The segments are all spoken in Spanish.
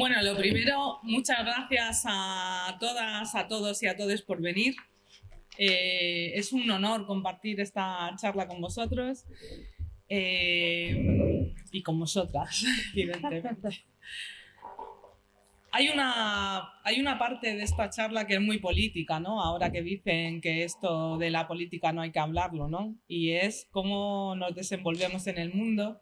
Bueno, lo primero, muchas gracias a todas, a todos y a todes por venir. Es un honor compartir esta charla con vosotros y con vosotras, evidentemente. Hay una parte de esta charla que es muy política, ¿no? Ahora que dicen que esto de la política no hay que hablarlo, ¿no? Y es cómo nos desenvolvemos en el mundo,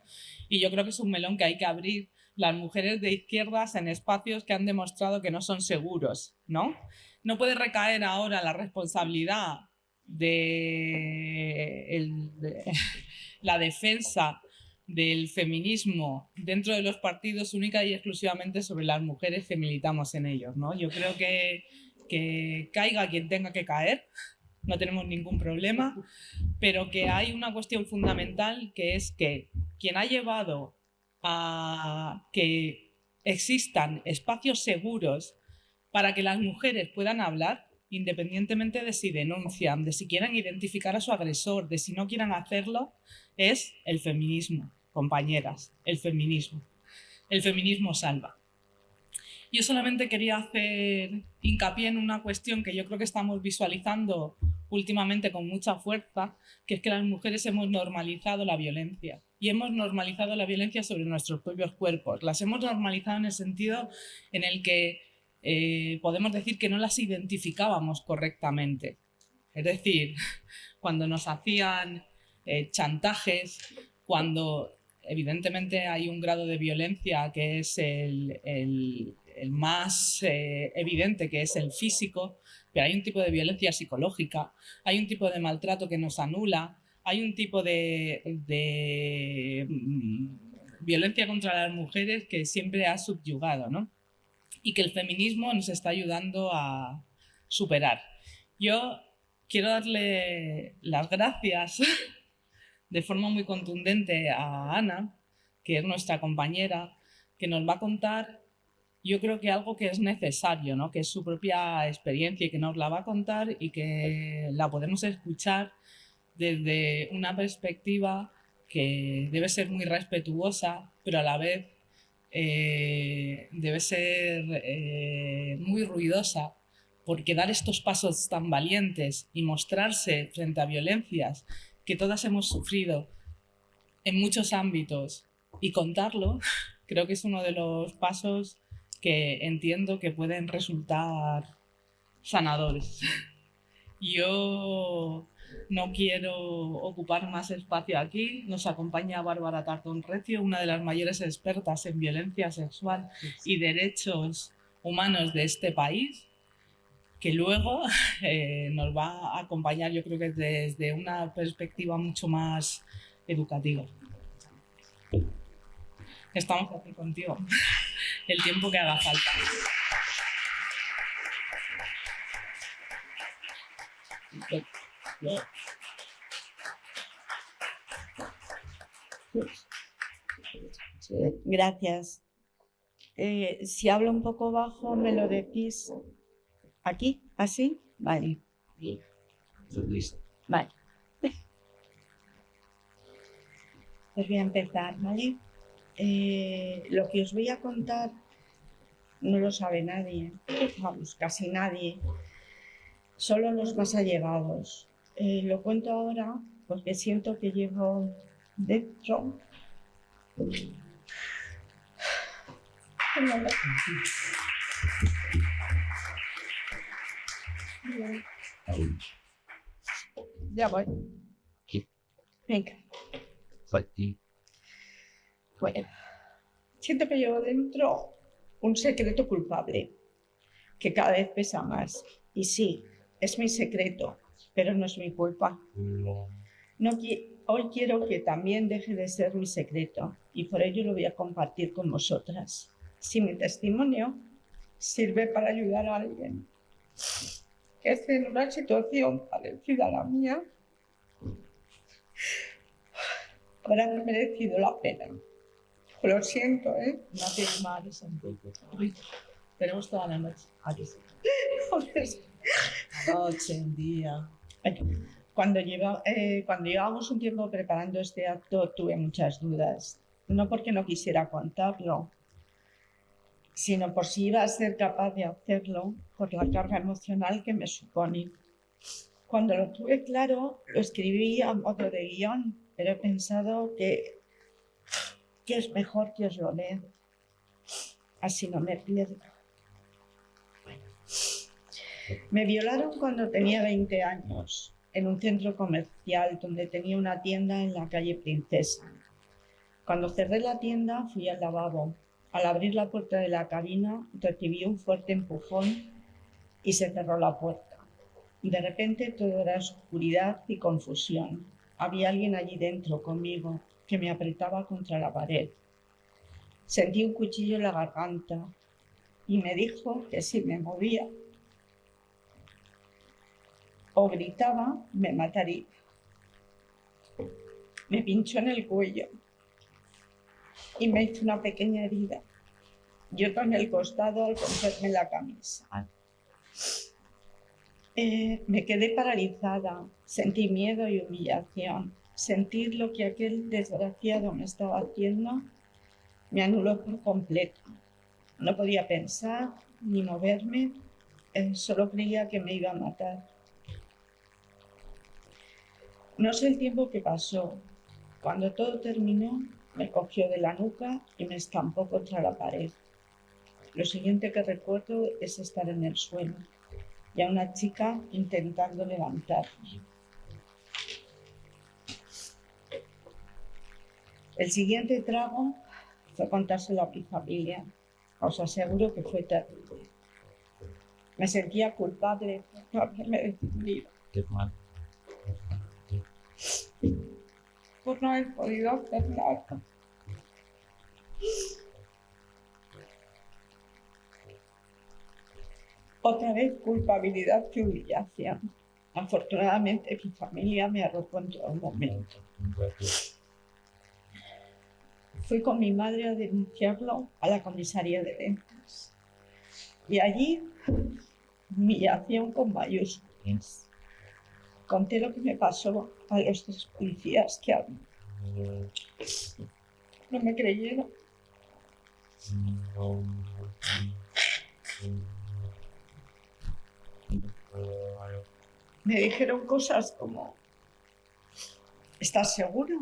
y yo creo que es un melón que hay que abrir las mujeres de izquierdas en espacios que han demostrado que no son seguros, ¿no? No puede recaer ahora la responsabilidad de la defensa del feminismo dentro de los partidos única y exclusivamente sobre las mujeres que militamos en ellos, ¿no? Yo creo que caiga quien tenga que caer, no tenemos ningún problema, pero que hay una cuestión fundamental, que es que quien ha llevado a que existan espacios seguros para que las mujeres puedan hablar, independientemente de si denuncian, de si quieren identificar a su agresor, de si no quieran hacerlo, es el feminismo, compañeras, el feminismo. El feminismo salva. Yo solamente quería hacer hincapié en una cuestión que yo creo que estamos visualizando últimamente con mucha fuerza, que es que las mujeres hemos normalizado la violencia. Y hemos normalizado la violencia sobre nuestros propios cuerpos. Las hemos normalizado en el sentido en el que podemos decir que no las identificábamos correctamente. Es decir, cuando nos hacían chantajes, cuando evidentemente hay un grado de violencia que es el más evidente, que es el físico, pero hay un tipo de violencia psicológica, hay un tipo de maltrato que nos anula, hay un tipo de violencia contra las mujeres que siempre ha subyugado, ¿no? Y que el feminismo nos está ayudando a superar. Yo quiero darle las gracias de forma muy contundente a Ana, que es nuestra compañera, que nos va a contar, yo creo que algo que es necesario, ¿no? Que es su propia experiencia y que nos la va a contar y que la podemos escuchar desde una perspectiva que debe ser muy respetuosa, pero a la vez debe ser muy ruidosa, porque dar estos pasos tan valientes y mostrarse frente a violencias que todas hemos sufrido en muchos ámbitos y contarlo, creo que es uno de los pasos que entiendo que pueden resultar sanadores. Yo no quiero ocupar más espacio aquí. Nos acompaña Bárbara Tardón Recio, una de las mayores expertas en violencia sexual y derechos humanos de este país, que luego nos va a acompañar, yo creo que desde una perspectiva mucho más educativa. Estamos aquí contigo el tiempo que haga falta. Gracias. Si hablo un poco bajo, me lo decís. ¿Aquí? ¿Así? Vale. Vale. Pues voy a empezar, ¿vale? Lo que os voy a contar no lo sabe nadie, vamos, casi nadie, solo los más allegados. Lo cuento ahora porque siento que llevo dentro ya voy. Venga. Bueno, siento que llevo dentro un secreto culpable que cada vez pesa más. Y sí, es mi secreto, pero no es mi culpa. Hoy quiero que también deje de ser mi secreto y por ello lo voy a compartir con vosotras. Si mi testimonio sirve para ayudar a alguien que esté en una situación parecida a la mía, habrá merecido la pena. Lo siento, ¿eh? No tienes más de sentido. Tenemos toda la noche. Aquí sí. Noche, un día. Cuando llevábamos un tiempo preparando este acto, tuve muchas dudas. No porque no quisiera contarlo, sino por si iba a ser capaz de hacerlo por la carga emocional que me supone. Cuando lo tuve claro, lo escribí a modo de guión, pero he pensado que es mejor que os lo lea. Así no me pierdo. Me violaron cuando tenía 20 años, en un centro comercial donde tenía una tienda en la calle Princesa. Cuando cerré la tienda, fui al lavabo. Al abrir la puerta de la cabina, recibí un fuerte empujón y se cerró la puerta. De repente todo era oscuridad y confusión. Había alguien allí dentro conmigo que me apretaba contra la pared. Sentí un cuchillo en la garganta y me dijo que si me movía o gritaba, me mataría. Me pinchó en el cuello y me hizo una pequeña herida. Yo en el costado al cogerme la camisa. Me quedé paralizada, sentí miedo y humillación. Sentir lo que aquel desgraciado me estaba haciendo me anuló por completo. No podía pensar ni moverme, solo creía que me iba a matar. No sé el tiempo que pasó. Cuando todo terminó, me cogió de la nuca y me estampó contra la pared. Lo siguiente que recuerdo es estar en el suelo y a una chica intentando levantarme. El siguiente trago fue contárselo a mi familia. Os aseguro que fue terrible. Me sentía culpable por no haberme defendido. Por no haber podido hacer nada. Otra vez culpabilidad y humillación. Afortunadamente mi familia me arropó en todo momento. Fui con mi madre a denunciarlo a la comisaría de Ventas. Y allí, humillación con mayúsculas. Conté lo que me pasó a los 3 policías que había. No me creyeron. Me dijeron cosas como: ¿estás seguro?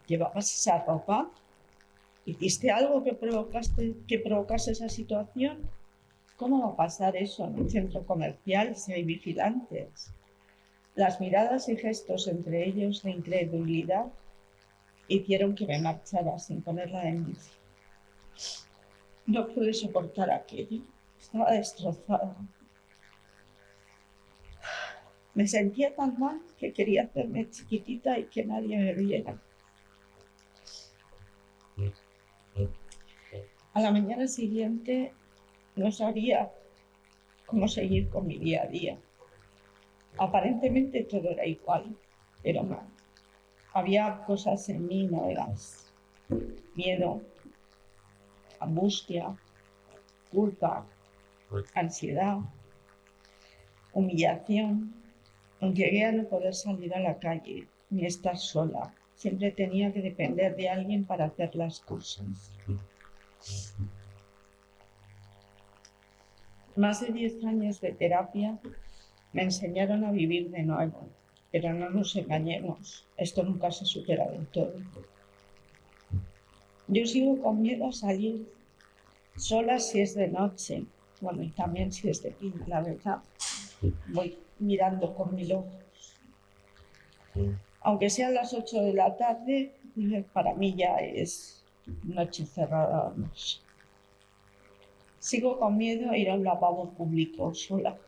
¿Llevabas esa ropa? ¿Hiciste algo que provocase esa situación? ¿Cómo va a pasar eso en un centro comercial si hay vigilantes? Las miradas y gestos entre ellos de incredulidad hicieron que me marchara sin poner la denuncia. No pude soportar aquello. Estaba destrozada. Me sentía tan mal que quería hacerme chiquitita y que nadie me viera. A la mañana siguiente no sabía cómo seguir con mi día a día. Aparentemente todo era igual, pero no. Había cosas en mí nuevas. Miedo, angustia, culpa, ansiedad, humillación. Llegué a no poder salir a la calle ni estar sola. Siempre tenía que depender de alguien para hacer las cosas. Más de 10 años de terapia me enseñaron a vivir de nuevo, pero no nos engañemos, esto nunca se supera del todo. Yo sigo con miedo a salir sola si es de noche, bueno, y también si es de día, la verdad. Voy mirando con mil ojos. Aunque sean las 8 de la tarde, para mí ya es noche cerrada. Sigo con miedo a ir a un lavabo público sola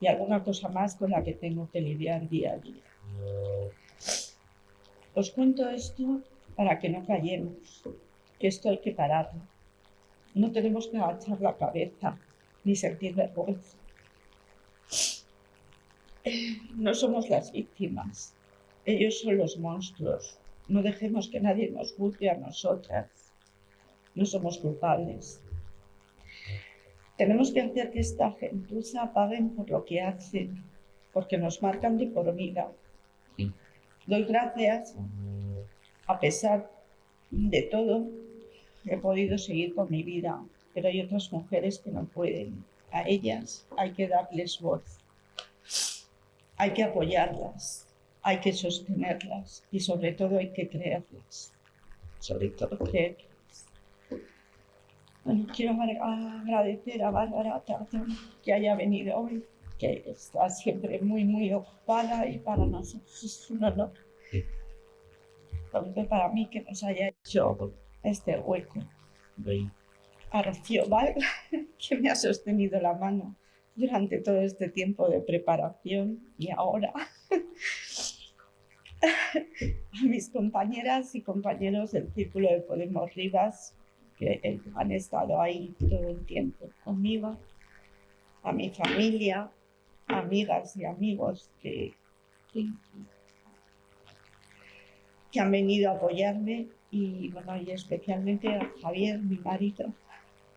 y alguna cosa más con la que tengo que lidiar día a día. Os cuento esto para que no callemos, que esto hay que pararlo. No tenemos que agachar la cabeza ni sentir vergüenza. No somos las víctimas, ellos son los monstruos. No dejemos que nadie nos juzgue a nosotras. No somos culpables. Tenemos que hacer que esta gentuza paguen por lo que hacen, porque nos marcan de por vida. Doy gracias, a pesar de todo, he podido seguir con mi vida. pero hay otras mujeres que no pueden. A ellas hay que darles voz, hay que apoyarlas, hay que sostenerlas y sobre todo hay que creerlas. Sobre todo creerlas. Bueno, quiero agradecer a Bárbara Tardón que haya venido hoy, que está siempre muy ocupada y para nosotros es un honor. Para mí que nos haya hecho este hueco. A Rocío Val, que me ha sostenido la mano durante todo este tiempo de preparación y ahora a mis compañeras y compañeros del Círculo de Podemos Rivas que han estado ahí todo el tiempo conmigo, a mi familia, amigas y amigos que han venido a apoyarme y, bueno, y especialmente a Javier, mi marido,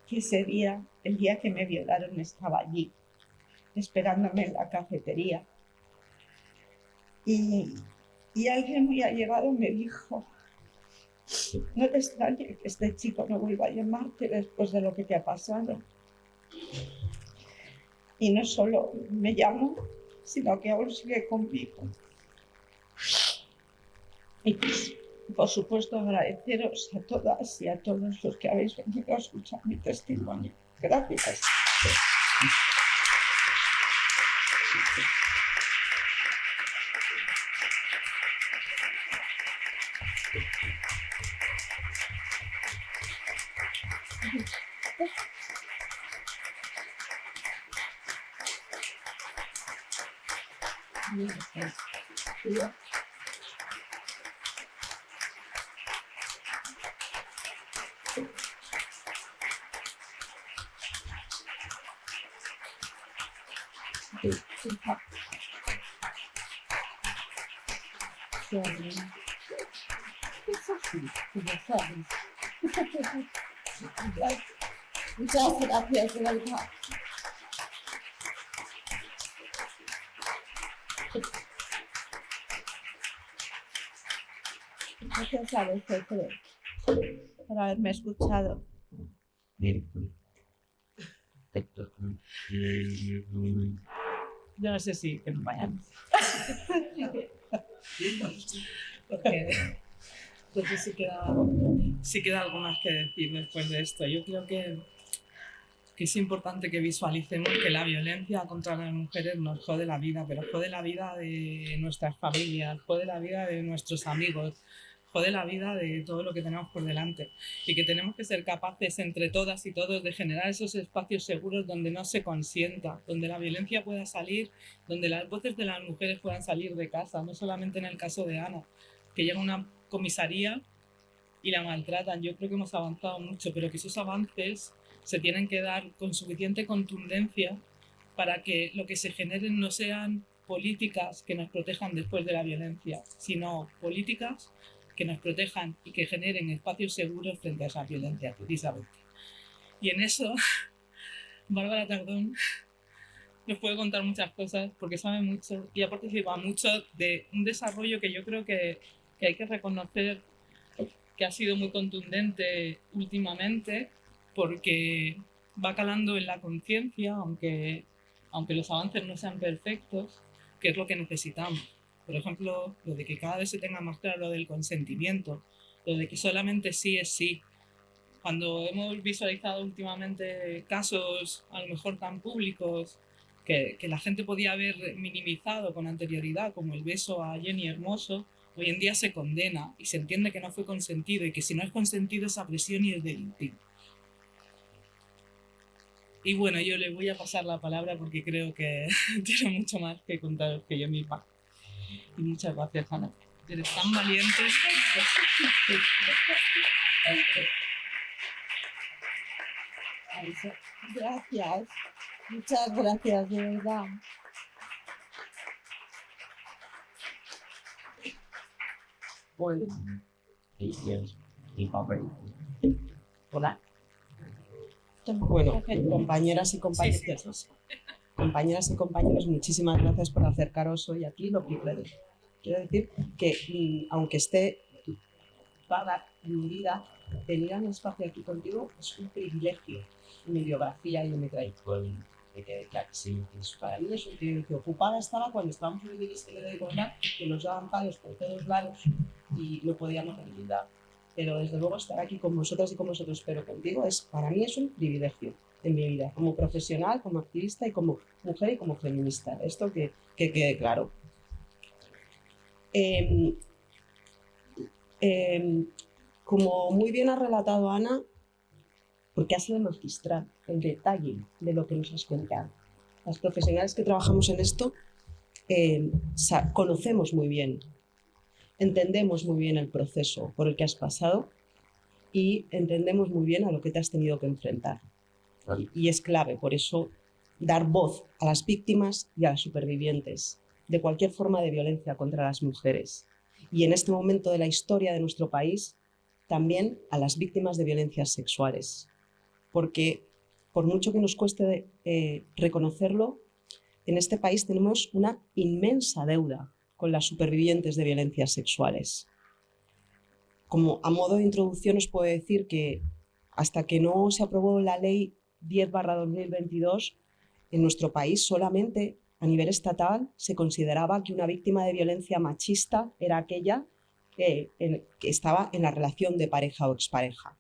que ese día, el día que me violaron, estaba allí, esperándome en la cafetería. Y alguien muy allegado me dijo: no te extrañes que este chico no vuelva a llamarte después de lo que te ha pasado. Y no solo me llamó, sino que aún sigue conmigo. Y pues, por supuesto, agradeceros a todas y a todos los que habéis venido a escuchar mi testimonio. Gracias. Muchas gracias, de verdad. Gracias a vosotros por haberme escuchado. Yo no sé si que nos vayan. Porque sí queda algo más que decir después de esto. Yo creo que es importante que visualicemos que la violencia contra las mujeres nos jode la vida, pero jode la vida de nuestras familias, jode la vida de nuestros amigos, jode la vida de todo lo que tenemos por delante, y que tenemos que ser capaces entre todas y todos de generar esos espacios seguros donde no se consienta, donde la violencia pueda salir, donde las voces de las mujeres puedan salir de casa, no solamente en el caso de Ana, que llega a una comisaría y la maltratan. Yo creo que hemos avanzado mucho, pero que esos avances se tienen que dar con suficiente contundencia para que lo que se generen no sean políticas que nos protejan después de la violencia, sino políticas que nos protejan y que generen espacios seguros frente a esa violencia, precisamente. Y en eso, Bárbara Tardón nos puede contar muchas cosas porque sabe mucho y ha participado mucho de un desarrollo que yo creo que hay que reconocer que ha sido muy contundente últimamente, porque va calando en la conciencia, aunque los avances no sean perfectos, que es lo que necesitamos. Por ejemplo, lo de que cada vez se tenga más claro lo del consentimiento, lo de que solamente sí es sí. Cuando hemos visualizado últimamente casos a lo mejor tan públicos que la gente podía haber minimizado con anterioridad, como el beso a Jenny Hermoso, hoy en día se condena y se entiende que no fue consentido y que si no es consentido es agresión y es delito. Y bueno, yo le voy a pasar la palabra porque creo que tiene mucho más que contaros que yo misma. Y muchas gracias, Ana. Eres tan valiente. Gracias. Muchas gracias, de verdad. Hola. Bueno, compañeras y compañeros, muchísimas gracias por acercaros hoy aquí. Lo primero, quiero decir que aunque esté va a dar en mi vida, tener un espacio aquí contigo es un privilegio en mi biografía y en mi trayectoria. Que quede clarísimo. Para mí es un privilegio. Ocupada estaba cuando estábamos en el Ministerio de Igualdad, que nos daban palos por todos lados y no podíamos ayudar. Pero desde luego estar aquí con vosotras y con vosotros, pero contigo, para mí es un privilegio en mi vida, como profesional, como activista y como mujer y como feminista. Esto que quede claro. Como muy bien ha relatado Ana, porque ha sido magistral el detalle de lo que nos has contado. Las profesionales que trabajamos en esto conocemos muy bien, entendemos muy bien el proceso por el que has pasado y entendemos muy bien a lo que te has tenido que enfrentar. Vale. Y es clave, por eso, dar voz a las víctimas y a las supervivientes de cualquier forma de violencia contra las mujeres. Y en este momento de la historia de nuestro país, también a las víctimas de violencias sexuales. Porque por mucho que nos cueste reconocerlo, en este país tenemos una inmensa deuda con las supervivientes de violencias sexuales. Como a modo de introducción os puedo decir que hasta que no se aprobó la ley 10/2022, en nuestro país solamente a nivel estatal se consideraba que una víctima de violencia machista era aquella que estaba en la relación de pareja o expareja.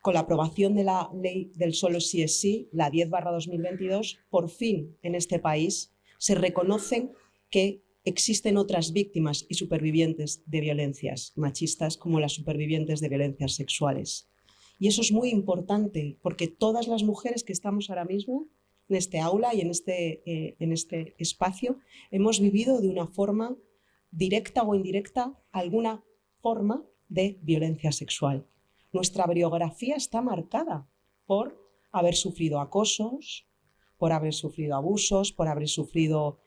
Con la aprobación de la ley del solo sí es sí, la 10/2022, por fin en este país se reconocen que existen otras víctimas y supervivientes de violencias machistas como las supervivientes de violencias sexuales. Y eso es muy importante porque todas las mujeres que estamos ahora mismo en este aula y en este espacio hemos vivido de una forma directa o indirecta alguna forma de violencia sexual. Nuestra biografía está marcada por haber sufrido acosos, por haber sufrido abusos, por haber sufrido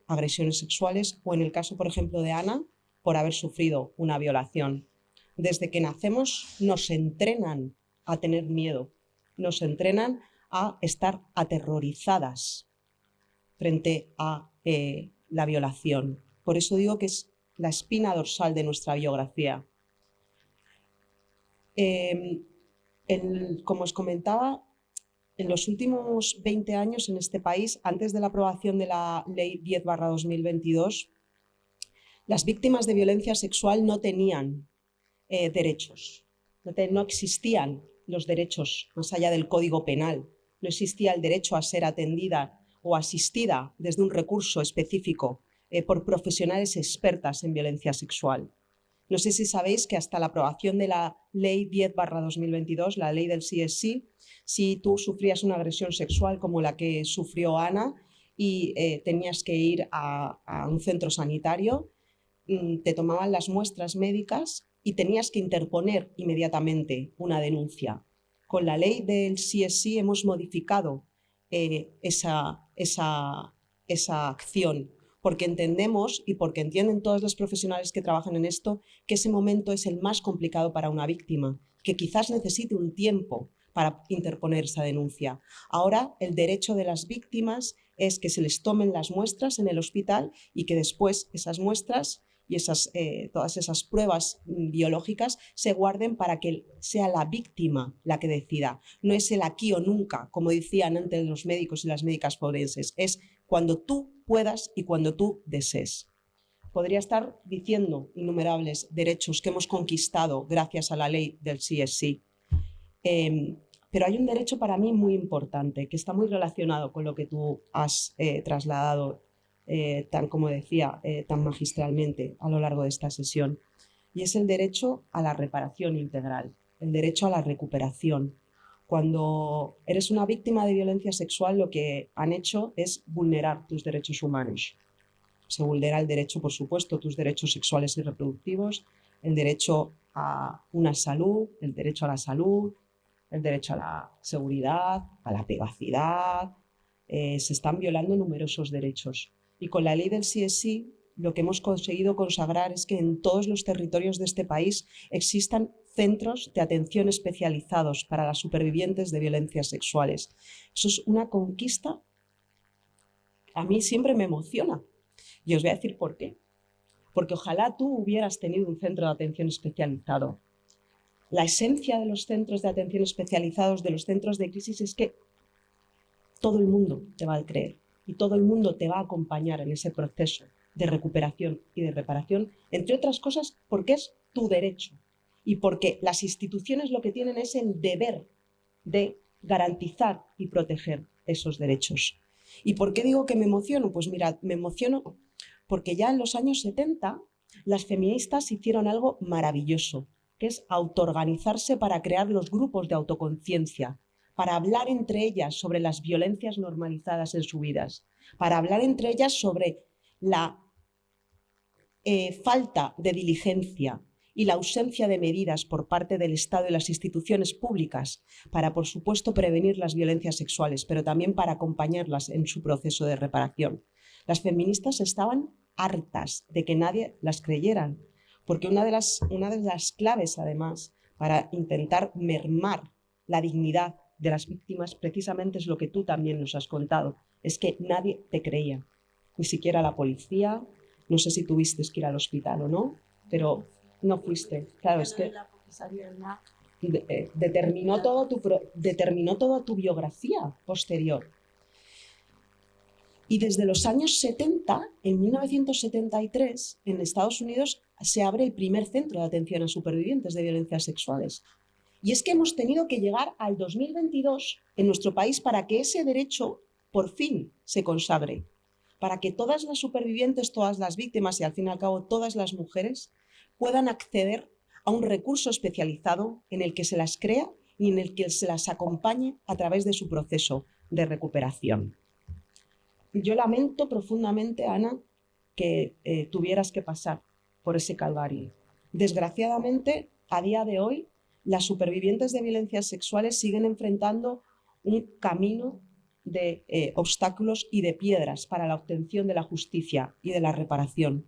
agresiones sexuales o en el caso, por ejemplo, de Ana, por haber sufrido una violación. Desde que nacemos nos entrenan a tener miedo, nos entrenan a estar aterrorizadas frente a la violación. Por eso digo que es la espina dorsal de nuestra biografía. Como os comentaba, en los últimos 20 años en este país, antes de la aprobación de la Ley 10/2022, las víctimas de violencia sexual no tenían derechos, no existían los derechos más allá del Código Penal, no existía el derecho a ser atendida o asistida desde un recurso específico por profesionales expertas en violencia sexual. No sé si sabéis que hasta la aprobación de la Ley 10/2022, la ley del sí es sí, si tú sufrías una agresión sexual como la que sufrió Ana y tenías que ir a un centro sanitario, te tomaban las muestras médicas y tenías que interponer inmediatamente una denuncia. Con la ley del sí es sí hemos modificado esa acción, porque entendemos y porque entienden todos los profesionales que trabajan en esto que ese momento es el más complicado para una víctima, que quizás necesite un tiempo para interponer esa denuncia. Ahora el derecho de las víctimas es que se les tomen las muestras en el hospital y que después esas muestras y todas esas pruebas biológicas se guarden para que sea la víctima la que decida. No es el aquí o nunca, como decían antes los médicos y las médicas forenses, es cuando tú puedas y cuando tú desees. Podría estar diciendo innumerables derechos que hemos conquistado gracias a la ley del sí es sí. Pero hay un derecho para mí muy importante que está muy relacionado con lo que tú has trasladado tan como decía, tan magistralmente a lo largo de esta sesión. Y es el derecho a la reparación integral, el derecho a la recuperación. Cuando eres una víctima de violencia sexual, lo que han hecho es vulnerar tus derechos humanos. Se vulnera el derecho, por supuesto, tus derechos sexuales y reproductivos, el derecho a una salud, el derecho a la salud, el derecho a la seguridad, a la privacidad. Se están violando numerosos derechos. Y con la ley del sí es sí, lo que hemos conseguido consagrar es que en todos los territorios de este país existan centros de atención especializados para las supervivientes de violencias sexuales. Eso es una conquista que a mí siempre me emociona. Y os voy a decir por qué. porque ojalá tú hubieras tenido un centro de atención especializado. La esencia de los centros de atención especializados, de los centros de crisis, es que todo el mundo te va a creer y todo el mundo te va a acompañar en ese proceso de recuperación y de reparación, entre otras cosas porque es tu derecho y porque las instituciones lo que tienen es el deber de garantizar y proteger esos derechos. ¿Y por qué digo que me emociono? Pues mirad, me emociono porque ya en los años 70 las feministas hicieron algo maravilloso, que es autoorganizarse para crear los grupos de autoconciencia, para hablar entre ellas sobre las violencias normalizadas en sus vidas, para hablar entre ellas sobre la falta de diligencia y la ausencia de medidas por parte del Estado y las instituciones públicas para, por supuesto, prevenir las violencias sexuales, pero también para acompañarlas en su proceso de reparación. Las feministas estaban hartas de que nadie las creyera, porque una de las claves, además, para intentar mermar la dignidad de las víctimas, precisamente es lo que tú también nos has contado, es que nadie te creía, ni siquiera la policía. No sé si tuviste que ir al hospital o no, pero no fuiste. Claro, es que determinó toda tu biografía posterior. Y desde los años 70, en 1973, en Estados Unidos se abre el primer centro de atención a supervivientes de violencias sexuales. Y es que hemos tenido que llegar al 2022 en nuestro país para que ese derecho por fin se consagre, para que todas las supervivientes, todas las víctimas y al fin y al cabo todas las mujeres puedan acceder a un recurso especializado en el que se las crea y en el que se las acompañe a través de su proceso de recuperación. Yo lamento profundamente, Ana, que tuvieras que pasar por ese calvario. Desgraciadamente, a día de hoy, las supervivientes de violencias sexuales siguen enfrentando un camino de obstáculos y de piedras para la obtención de la justicia y de la reparación.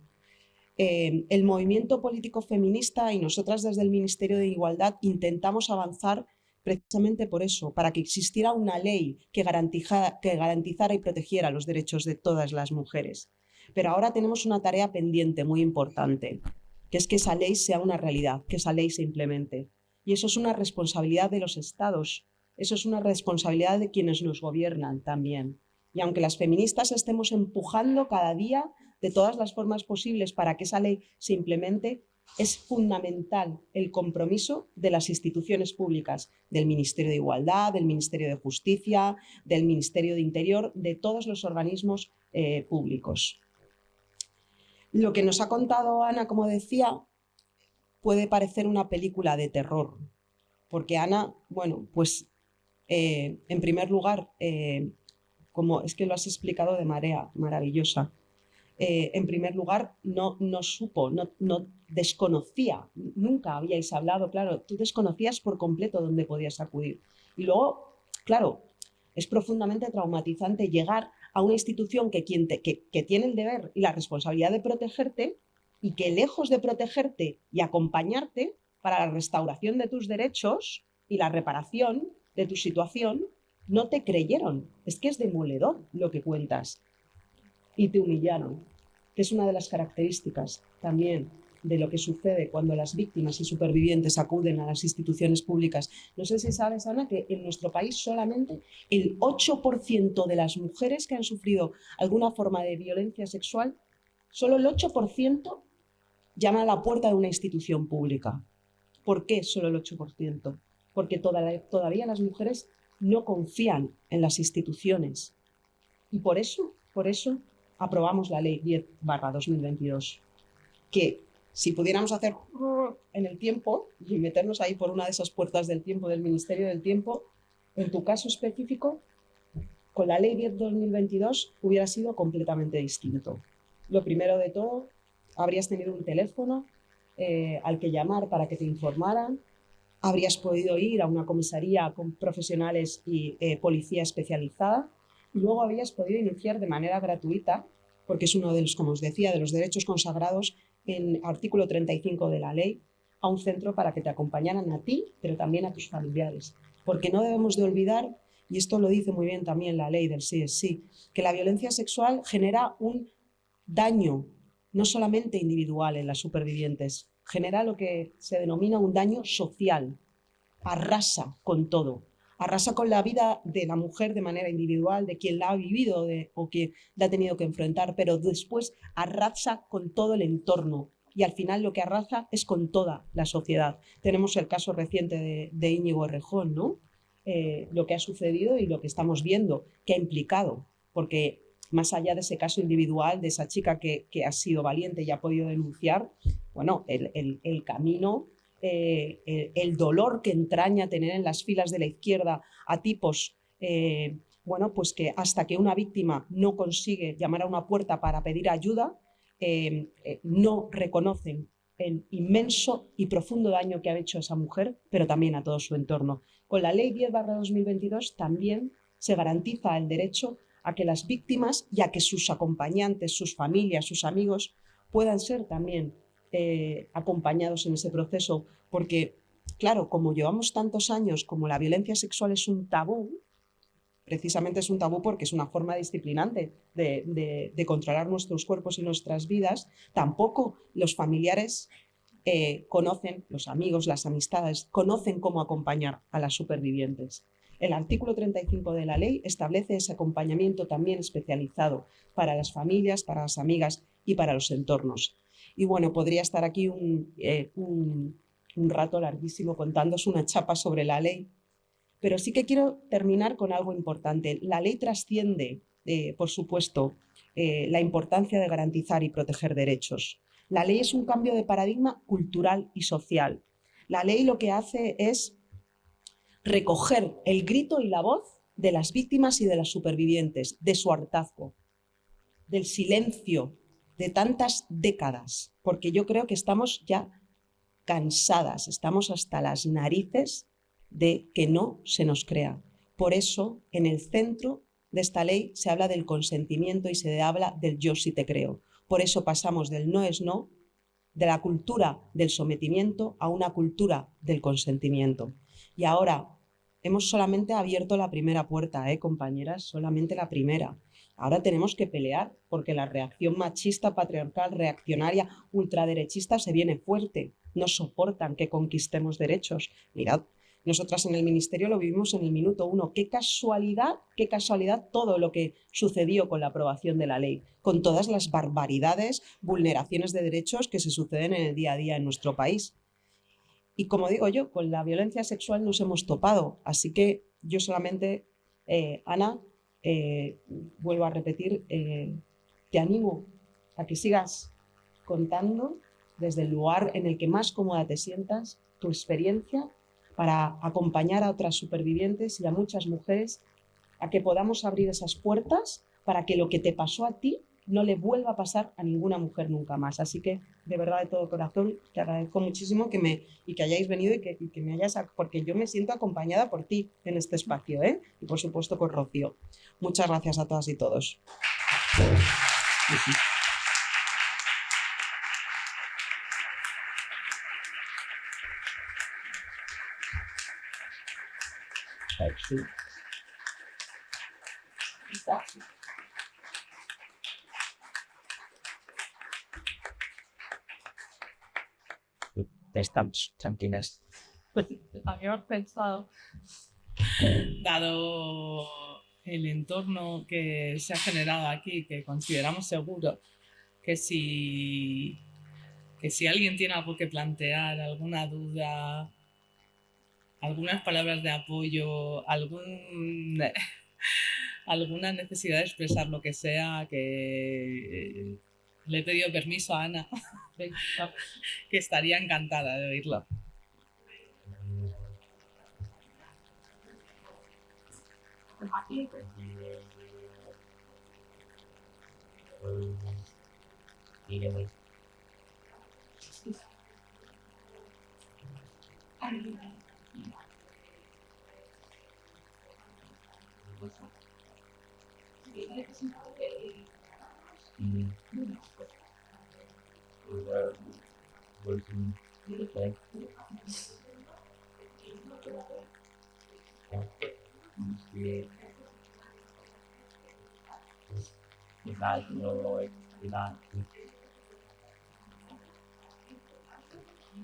El movimiento político feminista y nosotras desde el Ministerio de Igualdad intentamos avanzar precisamente por eso, para que existiera una ley que garantizara y protegiera los derechos de todas las mujeres. Pero ahora tenemos una tarea pendiente muy importante, que es que esa ley sea una realidad, que esa ley se implemente. Y eso es una responsabilidad de los estados, eso es una responsabilidad de quienes nos gobiernan también. Y aunque las feministas estemos empujando cada día de todas las formas posibles para que esa ley se implemente, es fundamental el compromiso de las instituciones públicas, del Ministerio de Igualdad, del Ministerio de Justicia, del Ministerio de Interior, de todos los organismos públicos. Lo que nos ha contado Ana, como decía, puede parecer una película de terror, porque Ana, bueno, pues en primer lugar, como es que lo has explicado de manera maravillosa, en primer lugar, no supo, no desconocía, nunca habíais hablado, claro, tú desconocías por completo dónde podías acudir. Y luego, claro, es profundamente traumatizante llegar a una institución que tiene el deber y la responsabilidad de protegerte y que lejos de protegerte y acompañarte para la restauración de tus derechos y la reparación de tu situación, no te creyeron. Es que es demoledor lo que cuentas. Y te humillaron, que es una de las características también de lo que sucede cuando las víctimas y supervivientes acuden a las instituciones públicas. No sé si sabes, Ana, que en nuestro país solamente el 8% de las mujeres que han sufrido alguna forma de violencia sexual, solo el 8% llaman a la puerta de una institución pública. ¿Por qué solo el 8%? Porque todavía las mujeres no confían en las instituciones. Y por eso aprobamos la Ley 10/2022, que si pudiéramos hacer en el tiempo y meternos ahí por una de esas puertas del tiempo del Ministerio del Tiempo, en tu caso específico, con la Ley 10/2022 hubiera sido completamente distinto. Lo primero de todo, habrías tenido un teléfono al que llamar para que te informaran, habrías podido ir a una comisaría con profesionales y policía especializada, y luego habías podido iniciar de manera gratuita, porque es uno de los, como os decía, de los derechos consagrados en el artículo 35 de la ley, a un centro para que te acompañaran a ti, pero también a tus familiares. Porque no debemos de olvidar, y esto lo dice muy bien también la ley del sí es sí, que la violencia sexual genera un daño no solamente individual en las supervivientes, genera lo que se denomina un daño social, arrasa con todo, arrasa con la vida de la mujer de manera individual, de quien la ha vivido o que la ha tenido que enfrentar, pero después arrasa con todo el entorno y al final lo que arrasa es con toda la sociedad. Tenemos el caso reciente de Íñigo Errejón, ¿no? Lo que ha sucedido y lo que estamos viendo, que ha implicado, porque más allá de ese caso individual, de esa chica que ha sido valiente y ha podido denunciar, bueno, el camino, el dolor que entraña tener en las filas de la izquierda a tipos, bueno, pues que hasta que una víctima no consigue llamar a una puerta para pedir ayuda, no reconocen el inmenso y profundo daño que ha hecho a esa mujer, pero también a todo su entorno. Con la Ley 10/2022 también se garantiza el derecho a que las víctimas y a que sus acompañantes, sus familias, sus amigos puedan ser también acompañados en ese proceso, porque, claro, como llevamos tantos años, como la violencia sexual es un tabú, precisamente es un tabú porque es una forma disciplinante de controlar nuestros cuerpos y nuestras vidas, tampoco los familiares conocen, los amigos, las amistades, conocen cómo acompañar a las supervivientes. El artículo 35 de la ley establece ese acompañamiento también especializado para las familias, para las amigas y para los entornos. Y bueno, podría estar aquí un rato larguísimo contándoos una chapa sobre la ley, pero sí que quiero terminar con algo importante. La ley trasciende, por supuesto, la importancia de garantizar y proteger derechos. La ley es un cambio de paradigma cultural y social. La ley lo que hace es recoger el grito y la voz de las víctimas y de las supervivientes, de su hartazgo, del silencio de tantas décadas, porque yo creo que estamos ya cansadas, estamos hasta las narices de que no se nos crea. Por eso, en el centro de esta ley se habla del consentimiento y se habla del yo sí te creo. Por eso pasamos del no es no, de la cultura del sometimiento a una cultura del consentimiento. Y ahora hemos solamente abierto la primera puerta, compañeras, solamente la primera. Ahora tenemos que pelear porque la reacción machista, patriarcal, reaccionaria, ultraderechista se viene fuerte. No soportan que conquistemos derechos. Mirad, nosotras en el Ministerio lo vivimos en el minuto 1. Qué casualidad todo lo que sucedió con la aprobación de la ley, con todas las barbaridades, vulneraciones de derechos que se suceden en el día a día en nuestro país. Y como digo yo, con la violencia sexual nos hemos topado. Así que yo solamente, Ana, vuelvo a repetir, te animo a que sigas contando desde el lugar en el que más cómoda te sientas tu experiencia para acompañar a otras supervivientes y a muchas mujeres a que podamos abrir esas puertas para que lo que te pasó a ti no le vuelva a pasar a ninguna mujer nunca más. Así que, de verdad, de todo corazón, te agradezco muchísimo que hayáis venido y que me hayas... Porque yo me siento acompañada por ti en este espacio, y por supuesto con Rocío. Muchas gracias a todas y todos. Estamos tranquilas. Pues habíamos pensado, dado el entorno que se ha generado aquí, que consideramos seguro, que si alguien tiene algo que plantear, alguna duda, algunas palabras de apoyo, alguna necesidad de expresar lo que sea, que le he pedido permiso a Ana, que estaría encantada de oírlo.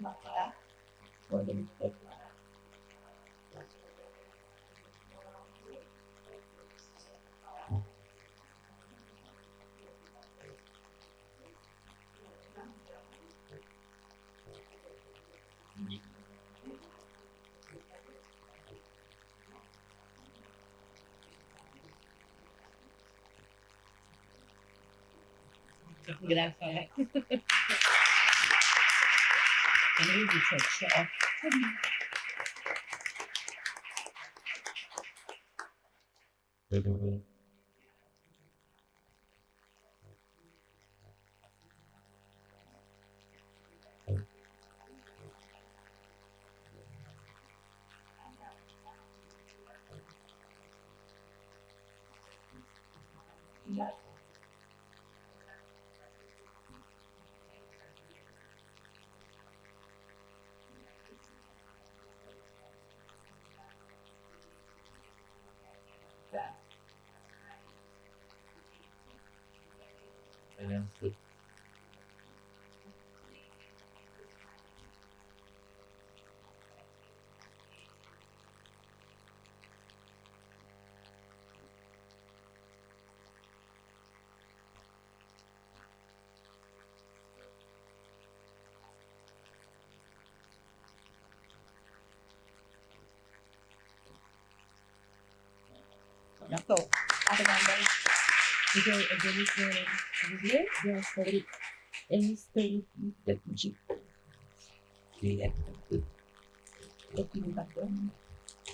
bajará por el pecho. Gracias. Tenéis 18.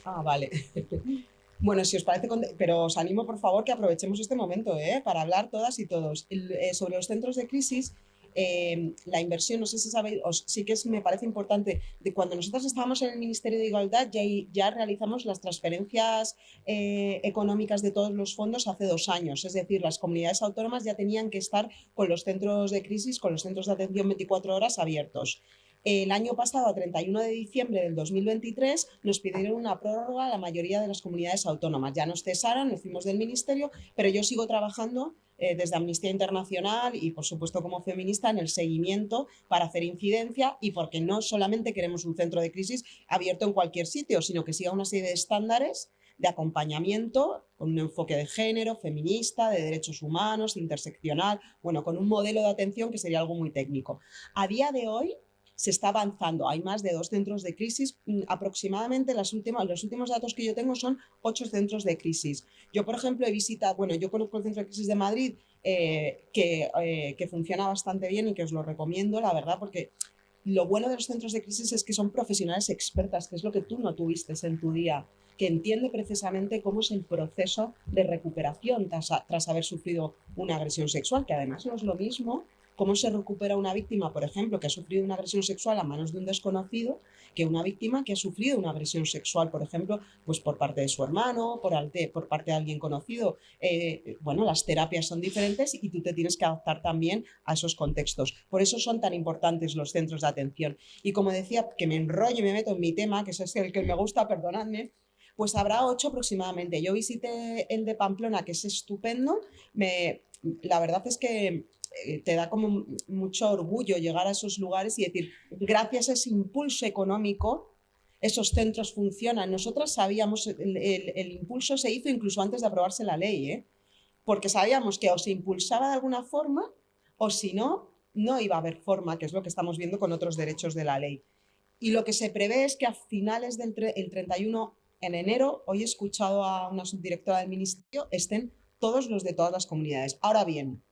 Ah, vale. Bueno, si os parece, pero os animo por favor que aprovechemos este momento para hablar todas y todos. Sobre los centros de crisis, la inversión, no sé si sabéis, sí que me parece importante, de cuando nosotros estábamos en el Ministerio de Igualdad ya realizamos las transferencias económicas de todos los fondos hace 2 años, es decir, las comunidades autónomas ya tenían que estar con los centros de crisis, con los centros de atención 24 horas abiertos. El año pasado, a 31 de diciembre del 2023, nos pidieron una prórroga a la mayoría de las comunidades autónomas. Ya nos cesaron, nos fuimos del ministerio, pero yo sigo trabajando desde Amnistía Internacional y, por supuesto, como feminista, en el seguimiento para hacer incidencia y porque no solamente queremos un centro de crisis abierto en cualquier sitio, sino que siga una serie de estándares de acompañamiento con un enfoque de género, feminista, de derechos humanos, interseccional, bueno, con un modelo de atención que sería algo muy técnico. A día de hoy, se está avanzando. Hay más de 2 centros de crisis. Aproximadamente los últimos datos que yo tengo son 8 centros de crisis. Yo, por ejemplo, yo conozco el Centro de Crisis de Madrid, que funciona bastante bien y que os lo recomiendo, la verdad, porque lo bueno de los centros de crisis es que son profesionales expertas, que es lo que tú no tuviste en tu día, que entiende precisamente cómo es el proceso de recuperación tras haber sufrido una agresión sexual, que además no es lo mismo cómo se recupera una víctima, por ejemplo, que ha sufrido una agresión sexual a manos de un desconocido, que una víctima que ha sufrido una agresión sexual, por ejemplo, pues por parte de su hermano, por parte de alguien conocido. Bueno, las terapias son diferentes y tú te tienes que adaptar también a esos contextos. Por eso son tan importantes los centros de atención. Y como decía, que me enrollo y me meto en mi tema, que ese es el que me gusta, perdonadme, pues habrá 8 aproximadamente. Yo visité el de Pamplona, que es estupendo. La verdad es que te da como mucho orgullo llegar a esos lugares y decir, gracias a ese impulso económico, esos centros funcionan. Nosotras sabíamos, el impulso se hizo incluso antes de aprobarse la ley, porque sabíamos que o se impulsaba de alguna forma o si no, no iba a haber forma, que es lo que estamos viendo con otros derechos de la ley. Y lo que se prevé es que a finales del 31 en enero, hoy he escuchado a una subdirectora del ministerio, estén todos los de todas las comunidades. Ahora bien,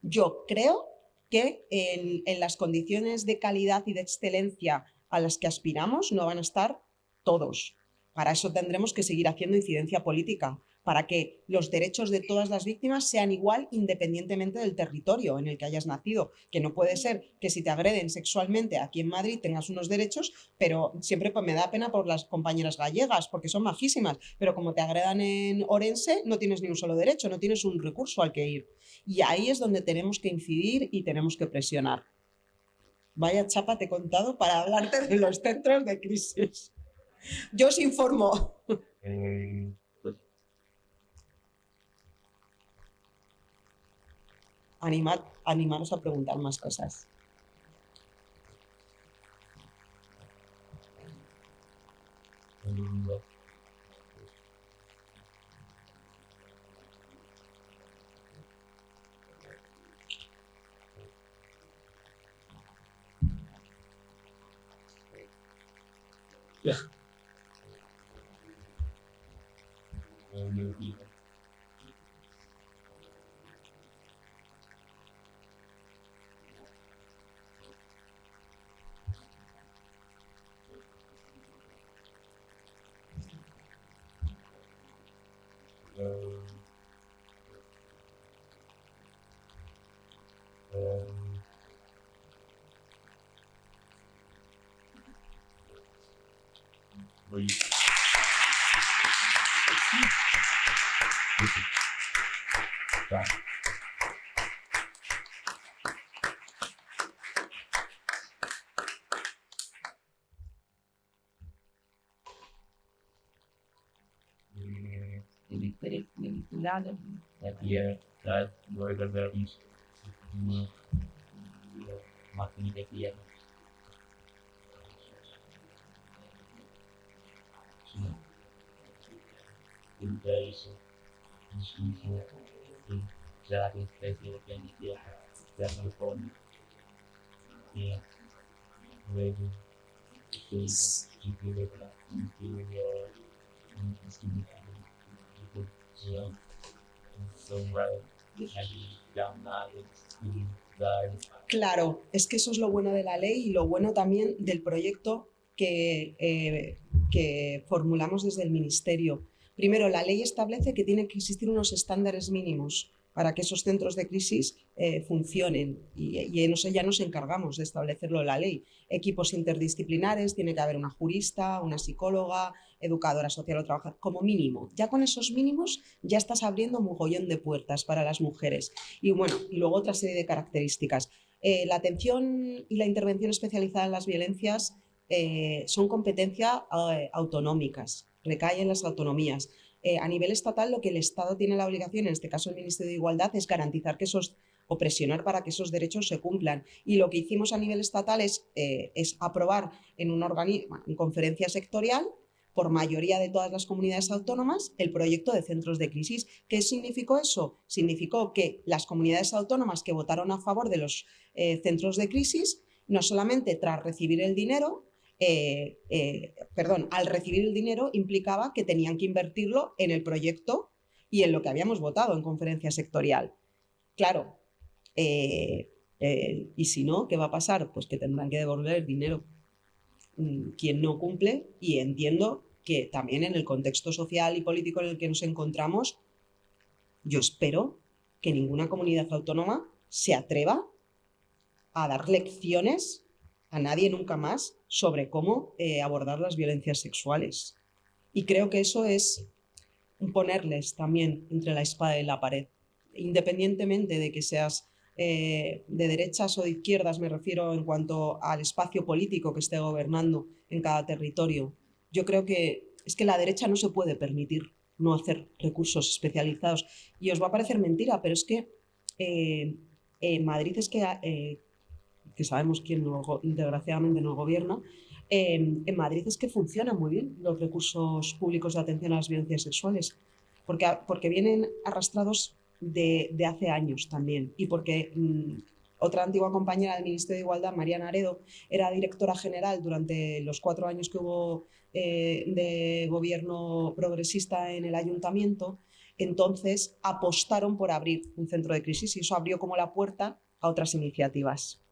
yo creo que en las condiciones de calidad y de excelencia a las que aspiramos no van a estar todos. Para eso tendremos que seguir haciendo incidencia política, para que los derechos de todas las víctimas sean igual independientemente del territorio en el que hayas nacido. Que no puede ser que si te agreden sexualmente aquí en Madrid tengas unos derechos, pero siempre pues, me da pena por las compañeras gallegas, porque son majísimas, pero como te agredan en Orense no tienes ni un solo derecho, no tienes un recurso al que ir. Y ahí es donde tenemos que incidir y tenemos que presionar. Vaya chapa te he contado para hablarte de los centros de crisis. Yo os informo. Animaros a preguntar más cosas. Claro, es que eso es lo bueno de la ley y lo bueno también del proyecto que formulamos desde el Ministerio. Primero, la ley establece que tienen que existir unos estándares mínimos para que esos centros de crisis funcionen y en eso ya nos encargamos de establecerlo en la ley. Equipos interdisciplinares, tiene que haber una jurista, una psicóloga, educadora social o trabajadora, como mínimo. Ya con esos mínimos ya estás abriendo un mogollón de puertas para las mujeres. Y bueno, y luego otra serie de características. La atención y la intervención especializada en las violencias son competencias autonómicas, recaen en las autonomías. A nivel estatal, lo que el Estado tiene la obligación, en este caso el Ministerio de Igualdad, es garantizar o presionar para que esos derechos se cumplan. Y lo que hicimos a nivel estatal es aprobar en un organismo, en conferencia sectorial, por mayoría de todas las comunidades autónomas, el proyecto de centros de crisis. ¿Qué significó eso? Significó que las comunidades autónomas que votaron a favor de los centros de crisis, no solamente tras recibir el dinero, al recibir el dinero implicaba que tenían que invertirlo en el proyecto y en lo que habíamos votado en conferencia sectorial. Claro, y si no, ¿qué va a pasar? Pues que tendrán que devolver el dinero quien no cumple, y entiendo que también en el contexto social y político en el que nos encontramos, yo espero que ninguna comunidad autónoma se atreva a dar lecciones a nadie nunca más sobre cómo abordar las violencias sexuales. Y creo que eso es ponerles también entre la espada y la pared, independientemente de que seas de derechas o de izquierdas, me refiero en cuanto al espacio político que esté gobernando en cada territorio. Yo creo que es que la derecha no se puede permitir no hacer recursos especializados. Y os va a parecer mentira, pero es que Madrid es que sabemos quién desgraciadamente no gobierna, en Madrid es que funcionan muy bien los recursos públicos de atención a las violencias sexuales, porque vienen arrastrados de hace años también, y porque otra antigua compañera del Ministerio de Igualdad, María Naredo, era directora general durante los 4 años que hubo de gobierno progresista en el ayuntamiento. Entonces apostaron por abrir un centro de crisis y eso abrió como la puerta a otras iniciativas,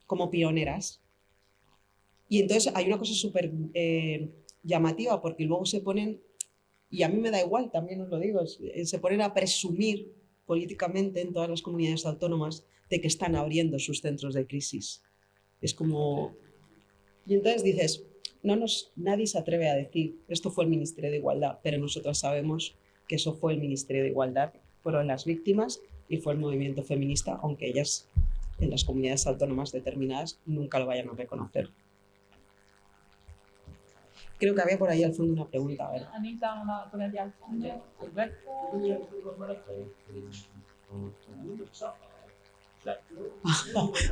como pioneras. Y entonces hay una cosa súper llamativa, porque luego se ponen, y a mí me da igual, también os lo digo, se ponen a presumir políticamente en todas las comunidades autónomas de que están abriendo sus centros de crisis. Es como... Y entonces dices, nadie se atreve a decir, esto fue el Ministerio de Igualdad, pero nosotros sabemos que eso fue el Ministerio de Igualdad, fueron las víctimas y fue el movimiento feminista, aunque ellas en las comunidades autónomas determinadas nunca lo vayan a reconocer. Creo que había por ahí al fondo una pregunta. A ver. Anita, una pregunta al fondo.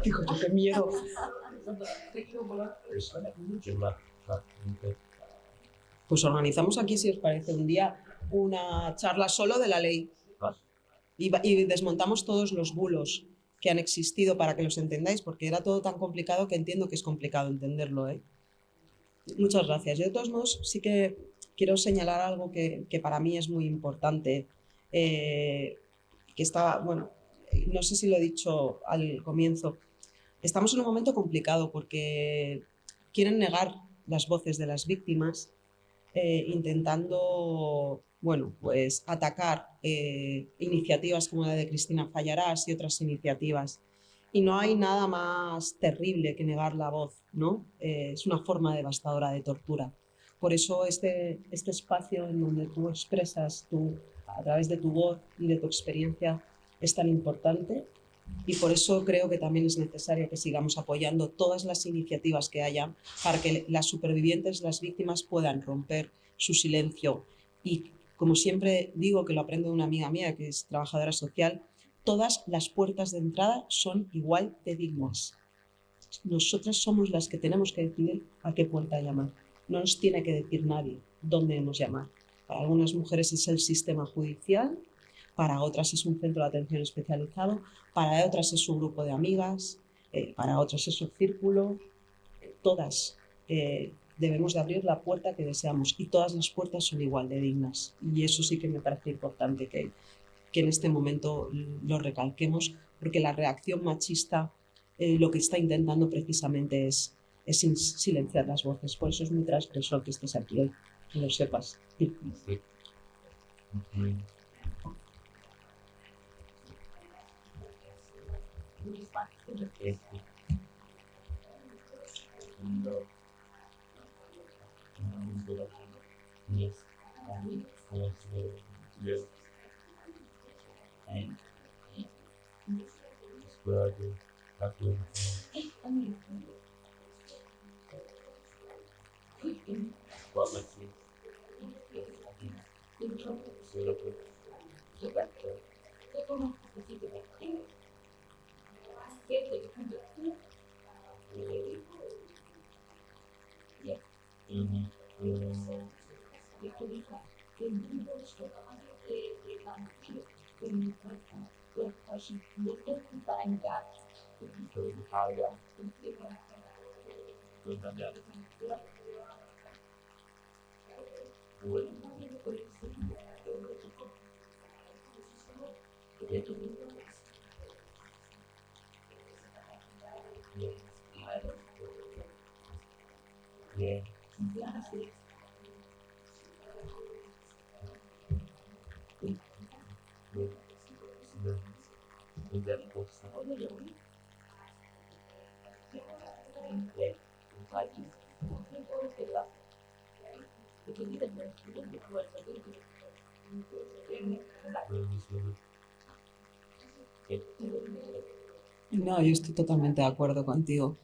Dijo yo, qué miedo. Pues organizamos aquí, si os parece, un día una charla solo de la ley y desmontamos todos los bulos que han existido para que los entendáis, porque era todo tan complicado que entiendo que es complicado entenderlo, ¿eh? Muchas gracias. Yo de todos modos sí que quiero señalar algo que para mí es muy importante, que está, bueno, no sé si lo he dicho al comienzo, estamos en un momento complicado porque quieren negar las voces de las víctimas, intentando, bueno, pues atacar iniciativas como la de Cristina Fallarás y otras iniciativas. Y no hay nada más terrible que negar la voz, ¿no? Es una forma devastadora de tortura. Por eso este espacio en donde tú expresas a través de tu voz y de tu experiencia es tan importante, y por eso creo que también es necesario que sigamos apoyando todas las iniciativas que haya para que las supervivientes, las víctimas puedan romper su silencio. Y como siempre digo, que lo aprendo de una amiga mía que es trabajadora social, todas las puertas de entrada son igual de dignas. Nosotras somos las que tenemos que decidir a qué puerta llamar. No nos tiene que decir nadie dónde debemos llamar. Para algunas mujeres es el sistema judicial, para otras es un centro de atención especializado, para otras es su grupo de amigas, para otras es su círculo. Todas debemos de abrir la puerta que deseamos y todas las puertas son igual de dignas. Y eso sí que me parece importante que en este momento lo recalquemos, porque la reacción machista lo que está intentando precisamente es silenciar las voces. Por eso es muy transgresor que estés aquí hoy, que lo sepas. Sí. No, yo estoy totalmente de acuerdo contigo.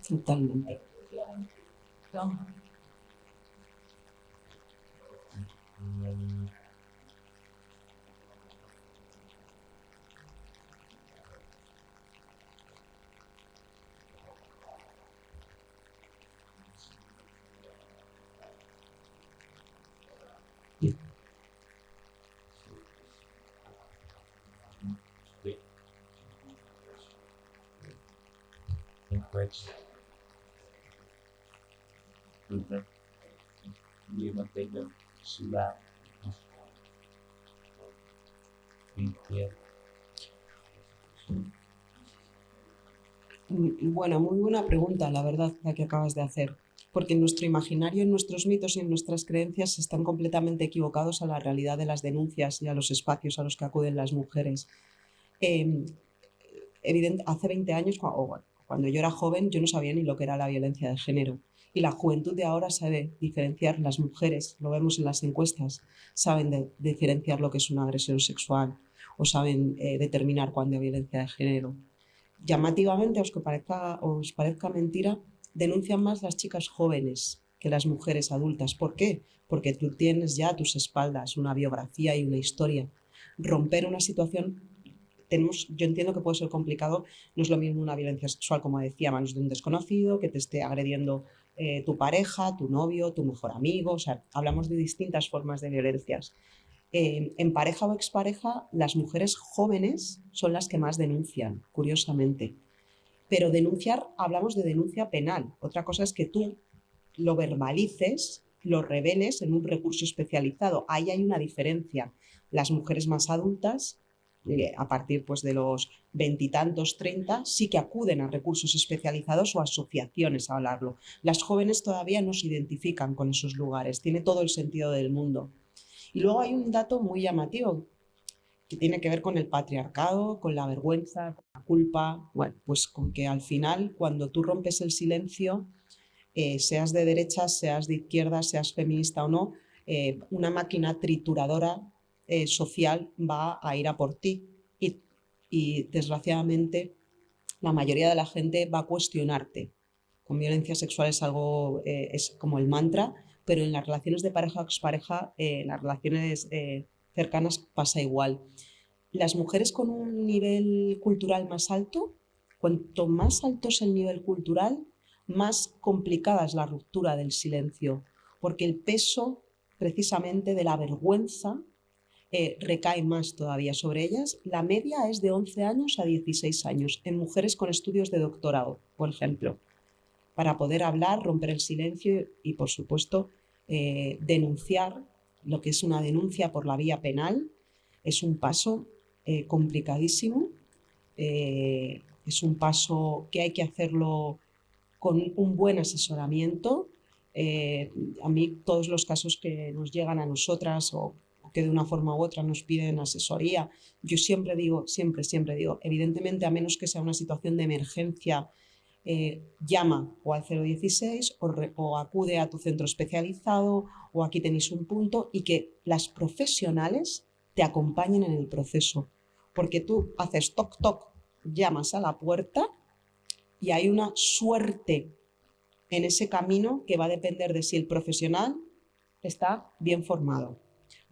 Totalmente. Bueno, muy buena pregunta, la verdad, la que acabas de hacer. Porque en nuestro imaginario, en nuestros mitos y en nuestras creencias están completamente equivocados a la realidad de las denuncias y a los espacios a los que acuden las mujeres. Hace 20 años, cuando yo era joven, yo no sabía ni lo que era la violencia de género. Y la juventud de ahora sabe diferenciar, las mujeres, lo vemos en las encuestas, saben diferenciar lo que es una agresión sexual o saben determinar cuándo hay violencia de género. Llamativamente, os parezca mentira, denuncian más las chicas jóvenes que las mujeres adultas. ¿Por qué? Porque tú tienes ya a tus espaldas una biografía y una historia. Romper una situación, yo entiendo que puede ser complicado, no es lo mismo una violencia sexual, como decía, a manos de un desconocido, que te esté agrediendo tu pareja, tu novio, tu mejor amigo, o sea, hablamos de distintas formas de violencias. En pareja o expareja, las mujeres jóvenes son las que más denuncian, curiosamente. Pero denunciar, hablamos de denuncia penal. Otra cosa es que tú lo verbalices, lo reveles en un recurso especializado. Ahí hay una diferencia. Las mujeres más adultas, a partir pues, de los 20 y tantos, 30, sí que acuden a recursos especializados o asociaciones a hablarlo. Las jóvenes todavía no se identifican con esos lugares. Tiene todo el sentido del mundo. Y luego hay un dato muy llamativo que tiene que ver con el patriarcado, con la vergüenza, con la culpa. Bueno, pues con que al final, cuando tú rompes el silencio, seas de derechas, seas de izquierdas, seas feminista o no, una máquina trituradora social va a ir a por ti y desgraciadamente la mayoría de la gente va a cuestionarte. Con violencia sexual es algo, es como el mantra, pero en las relaciones de pareja o expareja, en las relaciones cercanas pasa igual. Las mujeres con un nivel cultural más alto, cuanto más alto es el nivel cultural, más complicada es la ruptura del silencio, porque el peso precisamente de la vergüenza recae más todavía sobre ellas. La media es de 11 años a 16 años en mujeres con estudios de doctorado, por ejemplo, para poder hablar, romper el silencio y, por supuesto, denunciar. Lo que es una denuncia por la vía penal es un paso complicadísimo, es un paso que hay que hacerlo con un buen asesoramiento. A mí todos los casos que nos llegan a nosotras o que de una forma u otra nos piden asesoría, yo siempre digo, evidentemente a menos que sea una situación de emergencia, llama o al 016 o acude a tu centro especializado o aquí tenéis un punto y que las profesionales te acompañen en el proceso. Porque tú haces toc toc, llamas a la puerta y hay una suerte en ese camino que va a depender de si el profesional está bien formado.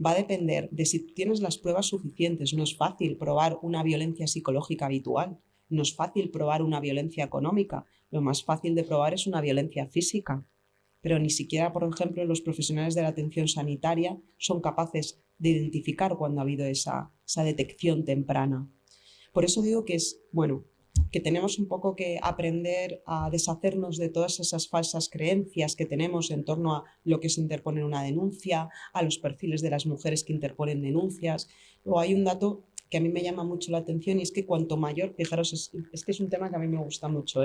Va a depender de si tienes las pruebas suficientes. No es fácil probar una violencia psicológica habitual. No es fácil probar una violencia económica. Lo más fácil de probar es una violencia física. Pero ni siquiera, por ejemplo, los profesionales de la atención sanitaria son capaces de identificar cuando ha habido esa detección temprana. Por eso digo que es, bueno, que tenemos un poco que aprender a deshacernos de todas esas falsas creencias que tenemos en torno a lo que es interponer una denuncia, a los perfiles de las mujeres que interponen denuncias. Luego hay un dato que a mí me llama mucho la atención y es que cuanto mayor, fijaros, es que es un tema que a mí me gusta mucho,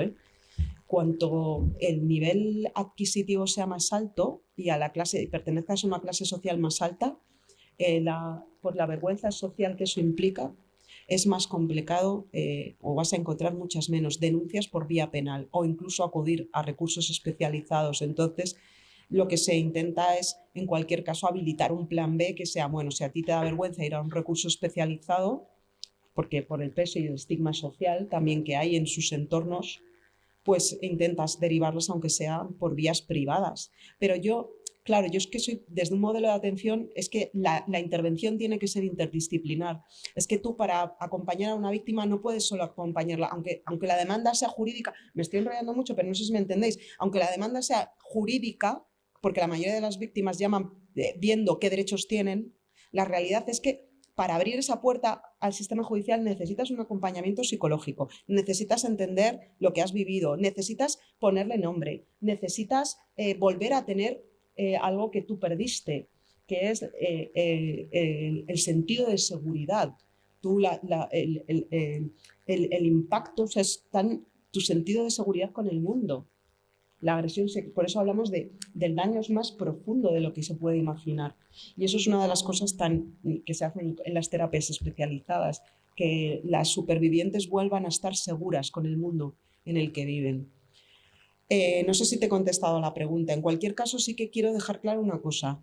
cuanto el nivel adquisitivo sea más alto y a la clase, pertenezcas a una clase social más alta, por la vergüenza social que eso implica, es más complicado o vas a encontrar muchas menos denuncias por vía penal o incluso acudir a recursos especializados. Entonces, lo que se intenta es, en cualquier caso, habilitar un plan B que sea, bueno, si a ti te da vergüenza ir a un recurso especializado, porque por el peso y el estigma social también que hay en sus entornos, pues intentas derivarlos aunque sea por vías privadas. Pero claro, yo es que soy, desde un modelo de atención, es que la intervención tiene que ser interdisciplinar. Es que tú para acompañar a una víctima no puedes solo acompañarla, aunque la demanda sea jurídica, me estoy enrollando mucho, pero no sé si me entendéis, aunque la demanda sea jurídica, porque la mayoría de las víctimas llaman viendo qué derechos tienen, la realidad es que para abrir esa puerta al sistema judicial necesitas un acompañamiento psicológico, necesitas entender lo que has vivido, necesitas ponerle nombre, necesitas volver a tener algo que tú perdiste, que es el sentido de seguridad. Tú el impacto, o sea, es tu sentido de seguridad con el mundo. La agresión, por eso hablamos del daño es más profundo de lo que se puede imaginar. Y eso es una de las cosas que se hacen en las terapias especializadas, que las supervivientes vuelvan a estar seguras con el mundo en el que viven. No sé si te he contestado a la pregunta. En cualquier caso, sí que quiero dejar claro una cosa.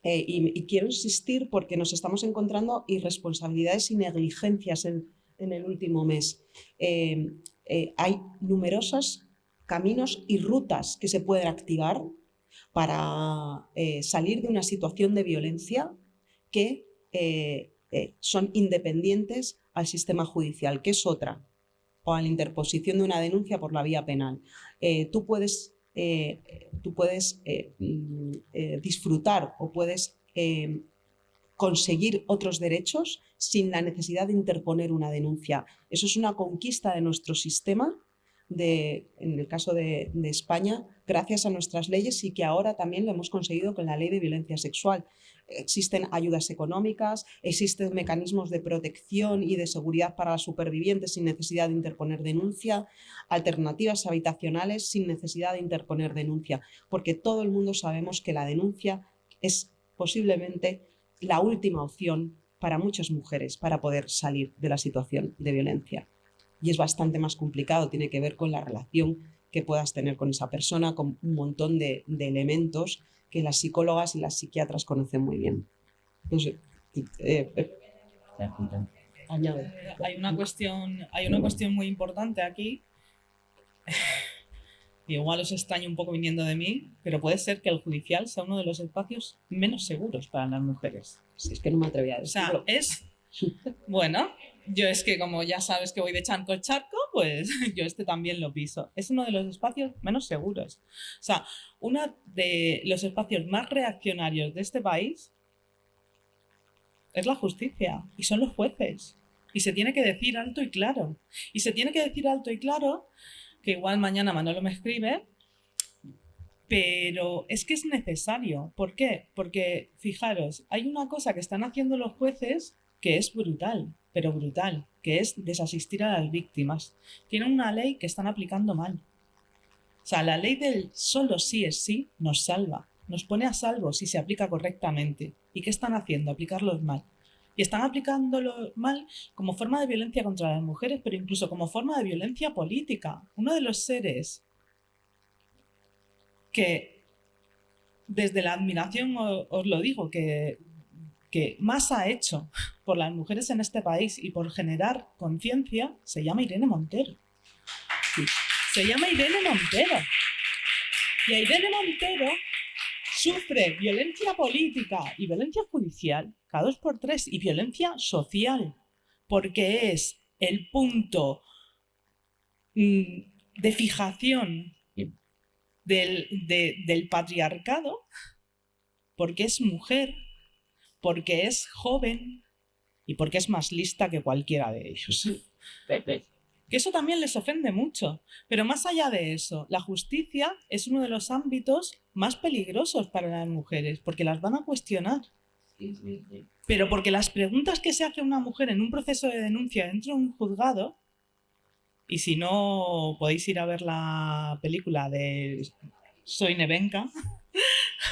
Y quiero insistir porque nos estamos encontrando irresponsabilidades y negligencias en el último mes. Hay numerosos caminos y rutas que se pueden activar para salir de una situación de violencia que son independientes al sistema judicial, que es otra, o a la interposición de una denuncia por la vía penal. Tú puedes disfrutar o puedes conseguir otros derechos sin la necesidad de interponer una denuncia. Eso es una conquista de nuestro sistema, en el caso de España, gracias a nuestras leyes, y que ahora también lo hemos conseguido con la ley de violencia sexual. Existen ayudas económicas, existen mecanismos de protección y de seguridad para las supervivientes sin necesidad de interponer denuncia, alternativas habitacionales sin necesidad de interponer denuncia, porque todo el mundo sabemos que la denuncia es posiblemente la última opción para muchas mujeres para poder salir de la situación de violencia. Y es bastante más complicado, tiene que ver con la relación que puedas tener con esa persona, con un montón de elementos que las psicólogas y las psiquiatras conocen muy bien. No sé, añade. Hay una cuestión muy importante aquí. Igual os extraña un poco viniendo de mí, pero puede ser que el judicial sea uno de los espacios menos seguros para las mujeres. Si es que no me atreví a decirlo. O sea, bueno, yo es que como ya sabes que voy de charco en charco, pues yo también lo piso. Es uno de los espacios menos seguros. O sea, uno de los espacios más reaccionarios de este país es la justicia y son los jueces. Y se tiene que decir alto y claro. Y se tiene que decir alto y claro, que igual mañana Manolo me escribe, pero es que es necesario. ¿Por qué? Porque, fijaros, hay una cosa que están haciendo los jueces que es brutal, pero brutal, que es desasistir a las víctimas. Tienen una ley que están aplicando mal. O sea, la ley del solo sí es sí nos salva, nos pone a salvo si se aplica correctamente. ¿Y qué están haciendo? Aplicarlos mal. Y están aplicándolo mal como forma de violencia contra las mujeres, pero incluso como forma de violencia política. Uno de los seres que, desde la admiración os lo digo, que más ha hecho por las mujeres en este país y por generar conciencia, se llama Irene Montero. Sí. Se llama Irene Montero. Y a Irene Montero sufre violencia política y violencia judicial cada 2x3 y violencia social, porque es el punto de fijación del patriarcado, porque es mujer, porque es joven y porque es más lista que cualquiera de ellos. Que eso también les ofende mucho. Pero más allá de eso, la justicia es uno de los ámbitos más peligrosos para las mujeres, porque las van a cuestionar. Pero porque las preguntas que se hace una mujer en un proceso de denuncia dentro de un juzgado, y si no podéis ir a ver la película de Soy Nevenka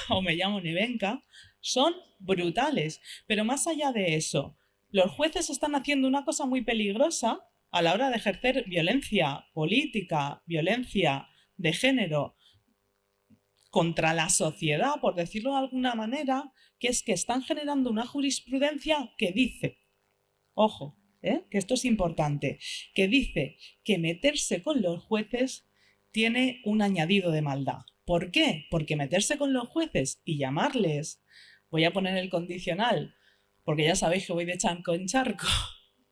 o Me llamo Nevenka, son brutales. Pero más allá de eso, los jueces están haciendo una cosa muy peligrosa a la hora de ejercer violencia política, violencia de género contra la sociedad, por decirlo de alguna manera, que es que están generando una jurisprudencia que dice, ojo, que esto es importante, que dice que meterse con los jueces tiene un añadido de maldad. ¿Por qué? Porque meterse con los jueces y llamarles, voy a poner el condicional, porque ya sabéis que voy de charco en charco,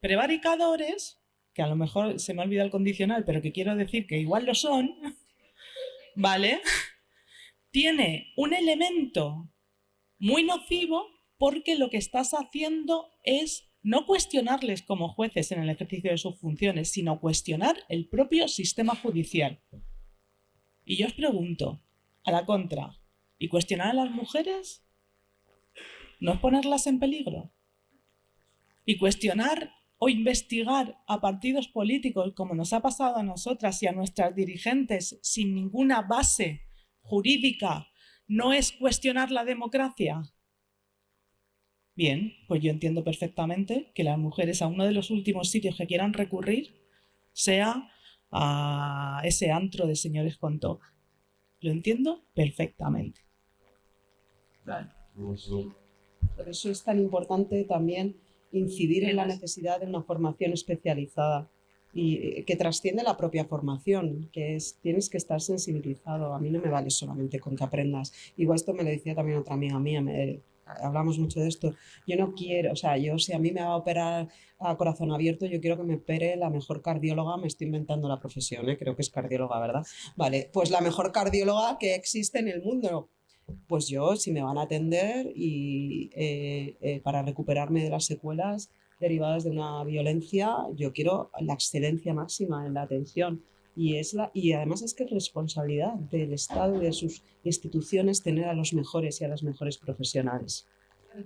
prevaricadores, que a lo mejor se me ha olvidado el condicional, pero que quiero decir que igual lo son, ¿vale? Tiene un elemento muy nocivo porque lo que estás haciendo es no cuestionarles como jueces en el ejercicio de sus funciones, sino cuestionar el propio sistema judicial. Y yo os pregunto, a la contra, ¿y cuestionar a las mujeres? ¿No es ponerlas en peligro? ¿Y cuestionar o investigar a partidos políticos, como nos ha pasado a nosotras y a nuestras dirigentes, sin ninguna base jurídica, no es cuestionar la democracia? Bien, pues yo entiendo perfectamente que las mujeres a uno de los últimos sitios que quieran recurrir sea a ese antro de señores con toga. Lo entiendo perfectamente. Por eso es tan importante también incidir en la necesidad de una formación especializada y que trasciende la propia formación, que es tienes que estar sensibilizado. A mí no me vale solamente con que aprendas. Igual esto me lo decía también otra amiga mía, hablamos mucho de esto. Yo no quiero, o sea, yo si a mí me va a operar a corazón abierto, yo quiero que me opere la mejor cardióloga, me estoy inventando la profesión, creo que es cardióloga, ¿verdad? Vale, pues la mejor cardióloga que existe en el mundo. Pues yo, si me van a atender y para recuperarme de las secuelas derivadas de una violencia, yo quiero la excelencia máxima en la atención. Y además es que es responsabilidad del Estado y de sus instituciones tener a los mejores y a las mejores profesionales.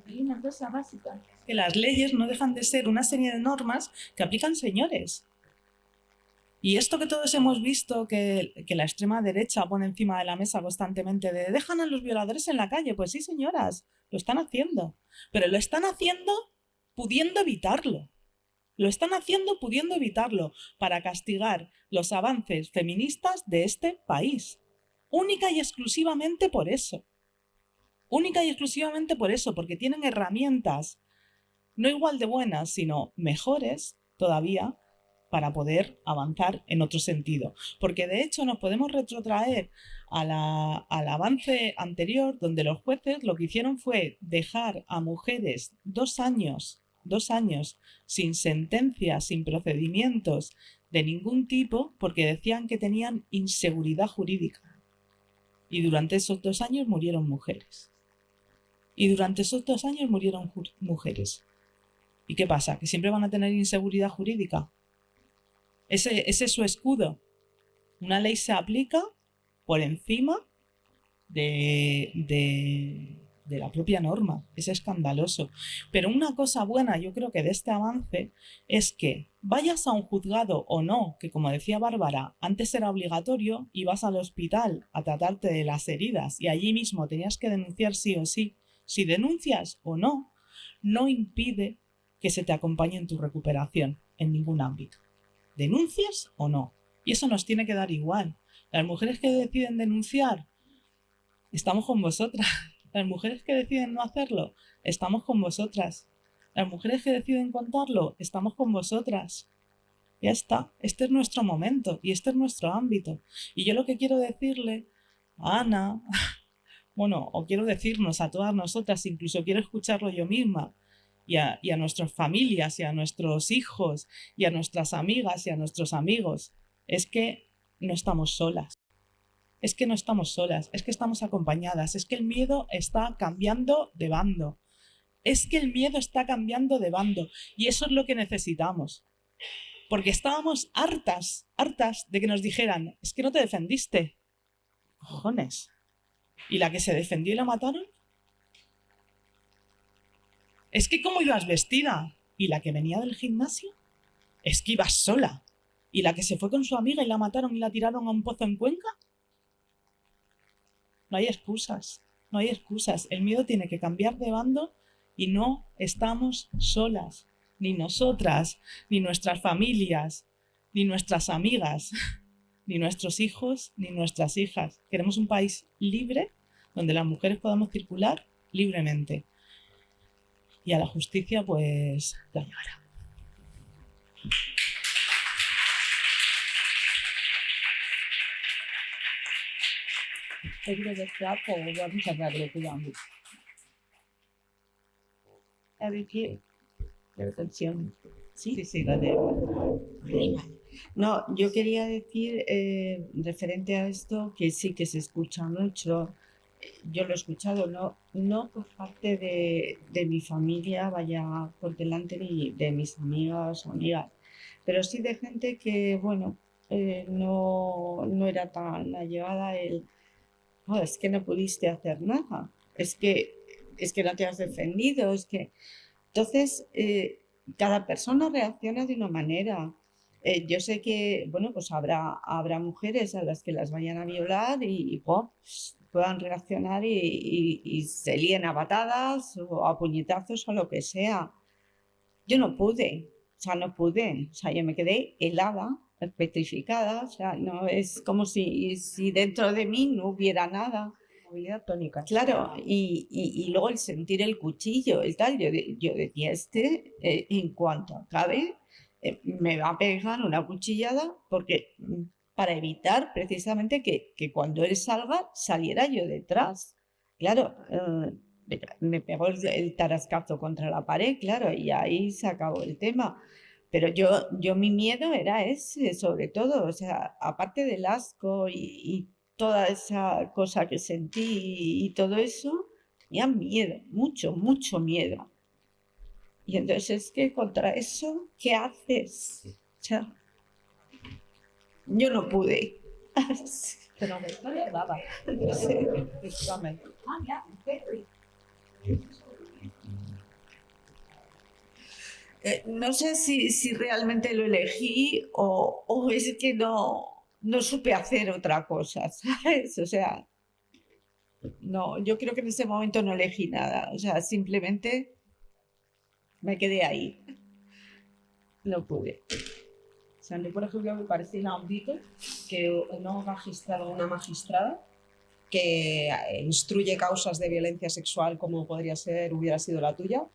Hay una cosa básica. Que las leyes no dejan de ser una serie de normas que aplican señores. Y esto que todos hemos visto, que la extrema derecha pone encima de la mesa constantemente de dejan a los violadores en la calle, pues sí, señoras, lo están haciendo. Pero lo están haciendo pudiendo evitarlo. Lo están haciendo pudiendo evitarlo para castigar los avances feministas de este país. Única y exclusivamente por eso. Única y exclusivamente por eso, porque tienen herramientas no igual de buenas, sino mejores todavía para poder avanzar en otro sentido. Porque de hecho nos podemos retrotraer al avance anterior, donde los jueces lo que hicieron fue dejar a mujeres 2 años sin sentencias, sin procedimientos de ningún tipo, porque decían que tenían inseguridad jurídica. Y durante esos 2 años murieron mujeres. ¿Y qué pasa? ¿Que siempre van a tener inseguridad jurídica? Ese es su escudo. Una ley se aplica por encima de la propia norma. Es escandaloso. Pero una cosa buena, yo creo que de este avance, es que vayas a un juzgado o no, que como decía Bárbara, antes era obligatorio, y vas al hospital a tratarte de las heridas y allí mismo tenías que denunciar sí o sí. Si denuncias o no, no impide que se te acompañe en tu recuperación en ningún ámbito. ¿Denuncias o no? Y eso nos tiene que dar igual. Las mujeres que deciden denunciar, estamos con vosotras. Las mujeres que deciden no hacerlo, estamos con vosotras. Las mujeres que deciden contarlo, estamos con vosotras. Ya está. Este es nuestro momento y este es nuestro ámbito. Y yo lo que quiero decirle a Ana, bueno, o quiero decirnos a todas nosotras, incluso quiero escucharlo yo misma, y a nuestras familias, y a nuestros hijos, y a nuestras amigas, y a nuestros amigos, es que no estamos solas. Es que no estamos solas, es que estamos acompañadas, es que el miedo está cambiando de bando. Es que el miedo está cambiando de bando, y eso es lo que necesitamos. Porque estábamos hartas de que nos dijeran, es que no te defendiste. Cojones. ¿Y la que se defendió y la mataron? Es que ¿cómo ibas vestida? ¿Y la que venía del gimnasio? Es que ibas sola. ¿Y la que se fue con su amiga y la mataron y la tiraron a un pozo en Cuenca? No hay excusas, no hay excusas. El miedo tiene que cambiar de bando y no estamos solas. Ni nosotras, ni nuestras familias, ni nuestras amigas, ni nuestros hijos, ni nuestras hijas. Queremos un país libre donde las mujeres podamos circular libremente. Y a la justicia, pues, la llevará. A ver, ¿qué? La atención. ¿Sí? Sí, la de... No, yo quería decir, referente a esto, que sí que se escucha mucho. Yo lo he escuchado, no por parte de mi familia, vaya por delante, ni de mis amigas o amigas, pero sí de gente que, bueno, no era tan allegada "Oh, es que no pudiste hacer nada, es que no te has defendido, es que..." Entonces, cada persona reacciona de una manera. Yo sé que, bueno, pues habrá mujeres a las que las vayan a violar y pues, puedan reaccionar y se líen a patadas o a puñetazos o lo que sea. Yo no pude, yo me quedé helada, petrificada, o sea, no es como si dentro de mí no hubiera nada. Movilidad tónica. Claro, y luego el sentir el cuchillo, el tal, yo decía, en cuanto acabe, me va a pegar una cuchillada porque para evitar precisamente que cuando él salga, saliera yo detrás. Claro, me pegó el tarascazo contra la pared, claro, y ahí se acabó el tema. Pero yo mi miedo era ese, sobre todo, o sea, aparte del asco y toda esa cosa que sentí y todo eso, tenía miedo, mucho, mucho miedo. Y entonces es que contra eso, ¿qué haces? O sea, yo no pude. Pero me acordaba. Sí, efectivamente. Ah, ya, very. No sé si realmente lo elegí o es que no supe hacer otra cosa, ¿sabes? O sea, no, yo creo que en ese momento no elegí nada. O sea, simplemente me quedé ahí. No pude. O sea, a mí, por ejemplo, me parece inaudito que una magistrada o una magistrada que instruye causas de violencia sexual como hubiera sido la tuya,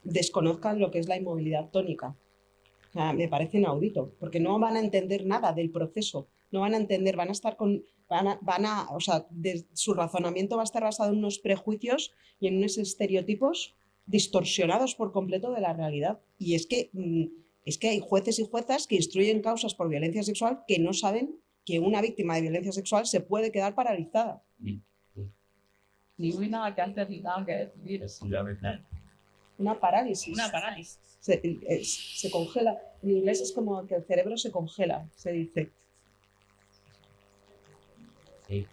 desconozcan lo que es la inmovilidad tónica. O sea, me parece inaudito, porque no van a entender nada del proceso, no van a entender, van a estar o sea, su razonamiento va a estar basado en unos prejuicios y en unos estereotipos distorsionados por completo de la realidad. Y es que hay jueces y juezas que instruyen causas por violencia sexual que no saben que una víctima de violencia sexual se puede quedar paralizada. Ni una que antes ni nada que decir. Una parálisis. Una parálisis. Se congela. En inglés es como que el cerebro se congela, se dice. Sí.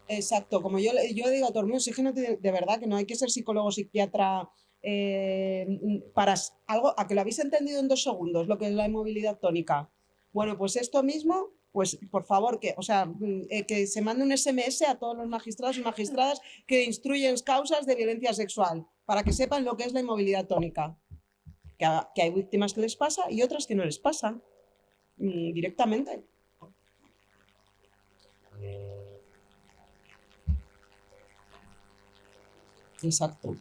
Exacto, como yo digo a todo el mundo, es que de verdad que no hay que ser psicólogo, psiquiatra, para algo, a que lo habéis entendido en 2 segundos, lo que es la inmovilidad tónica. Bueno, pues esto mismo, pues por favor, que se mande un SMS a todos los magistrados y magistradas que instruyen causas de violencia sexual, para que sepan lo que es la inmovilidad tónica. Que hay víctimas que les pasa y otras que no les pasa directamente. Exacto.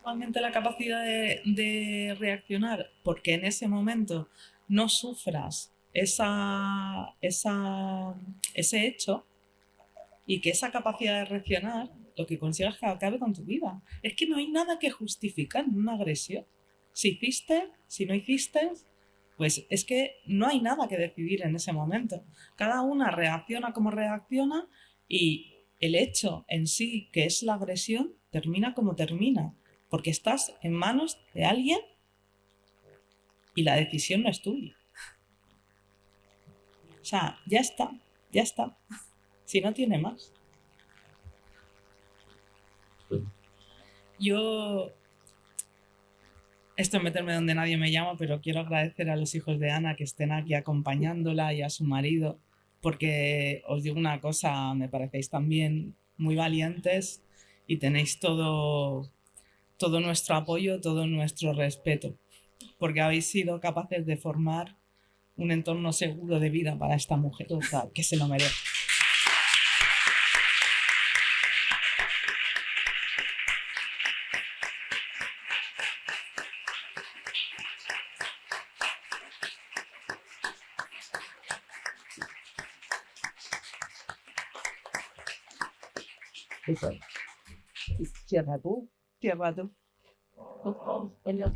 Realmente la capacidad de reaccionar, porque en ese momento no sufras ese hecho y que esa capacidad de reaccionar lo que consigas que acabe con tu vida. Es que no hay nada que justificar en una agresión. Si hiciste, si no hiciste, pues es que no hay nada que decidir en ese momento. Cada una reacciona como reacciona y el hecho en sí, que es la agresión, termina como termina, porque estás en manos de alguien y la decisión no es tuya. O sea, ya está. Si no tiene más. Yo, esto es meterme donde nadie me llama, pero quiero agradecer a los hijos de Ana que estén aquí acompañándola y a su marido, porque os digo una cosa, me parecéis también muy valientes y tenéis todo nuestro apoyo, todo nuestro respeto, porque habéis sido capaces de formar un entorno seguro de vida para esta mujer, que se lo merece. Eso. Cierra tú. Cierra tú. Bueno,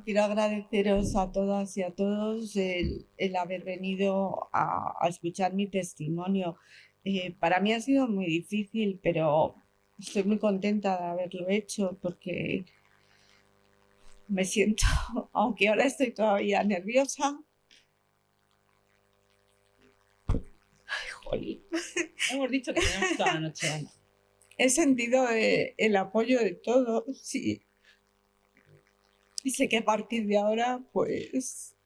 quiero agradeceros a todas y a todos el haber venido a escuchar mi testimonio. Para mí ha sido muy difícil, pero estoy muy contenta de haberlo hecho porque me siento, aunque ahora estoy todavía nerviosa. Hemos dicho que tenemos toda la noche, Ana. He sentido el apoyo de todos y sé que a partir de ahora pues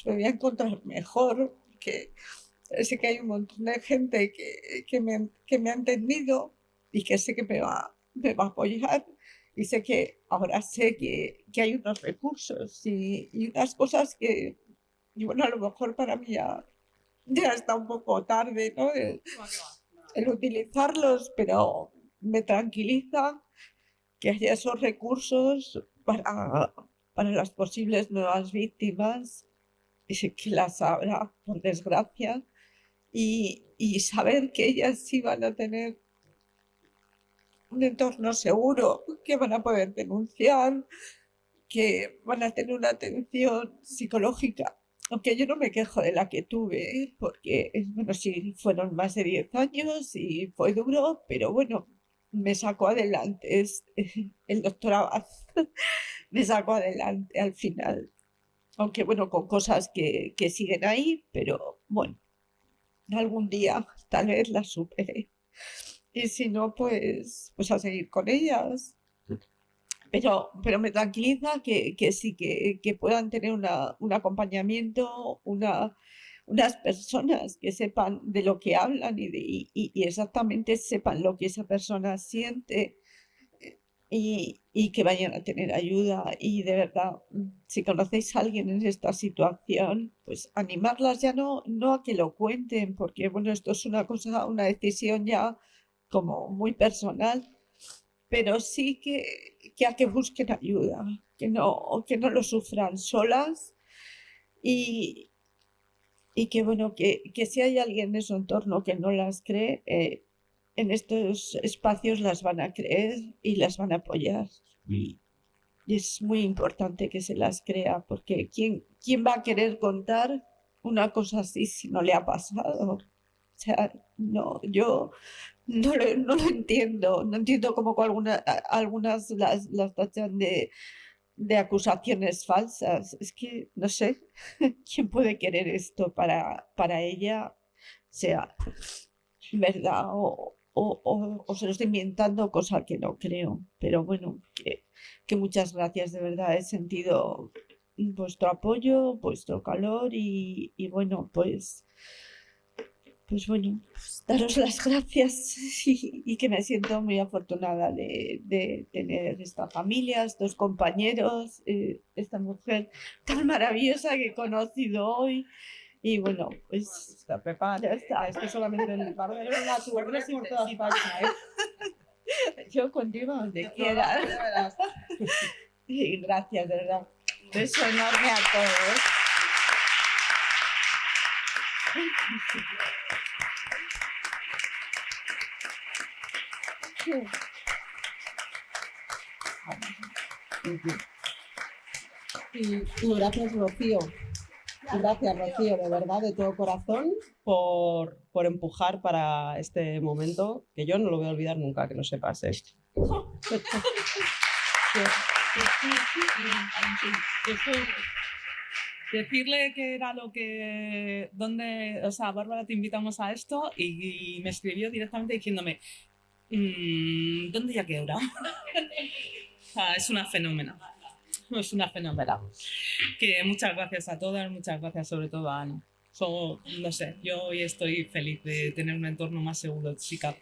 me voy a encontrar mejor, que sé que hay un montón de gente que me ha entendido y que sé que me va a apoyar, y sé que ahora sé que hay unos recursos y unas cosas que, y bueno, a lo mejor para mí ya ya está un poco tarde, ¿no? El utilizarlos, pero me tranquiliza que haya esos recursos para las posibles nuevas víctimas, y que las habrá, por desgracia, y saber que ellas sí van a tener un entorno seguro, que van a poder denunciar, que van a tener una atención psicológica. Aunque yo no me quejo de la que tuve, ¿eh? Porque, bueno, sí, fueron más de 10 años y fue duro, pero bueno, me sacó adelante. El doctor Abad me sacó adelante al final. Aunque, bueno, con cosas que siguen ahí, pero bueno, algún día tal vez las supere. Y si no, pues a seguir con ellas. Pero me tranquiliza que sí, que puedan tener un acompañamiento, unas personas que sepan de lo que hablan y exactamente sepan lo que esa persona siente, y que vayan a tener ayuda. Y de verdad, si conocéis a alguien en esta situación, pues animarlas ya no a que lo cuenten, porque bueno, esto es una cosa, una decisión ya como muy personal, pero sí que a que busquen ayuda, que no lo sufran solas, y, y que bueno, que si hay alguien en su entorno que no las cree, en estos espacios las van a creer y las van a apoyar. Y es muy importante que se las crea, porque ¿quién va a querer contar una cosa así si no le ha pasado? O sea, no, yo no lo entiendo. No entiendo cómo algunas las tachan de acusaciones falsas. Es que no sé quién puede querer esto para ella, sea verdad o se lo estoy inventando, cosa que no creo. Pero bueno, que muchas gracias, de verdad. He sentido vuestro apoyo, vuestro calor, y bueno, pues bueno, pues daros las gracias, y que me siento muy afortunada de tener esta familia, estos compañeros, esta mujer tan maravillosa que he conocido hoy. Y bueno, pues Está preparada. ya está. Es que solamente el par de la tuve por todas páginas. Yo contigo donde quieras. Y gracias, de verdad. Beso enorme a todos. Y gracias, Rocío. Gracias, Rocío, de verdad, de todo corazón, por empujar para este momento, que yo no lo voy a olvidar nunca, que no sepas esto. Decirle que era o sea, Bárbara, te invitamos a esto, y me escribió directamente diciéndome, ¿dónde y a qué hora? Es una fenómena. Es una fenómena. Que muchas gracias a todas, muchas gracias sobre todo a Ana. No sé, yo hoy estoy feliz de tener un entorno más seguro, chica.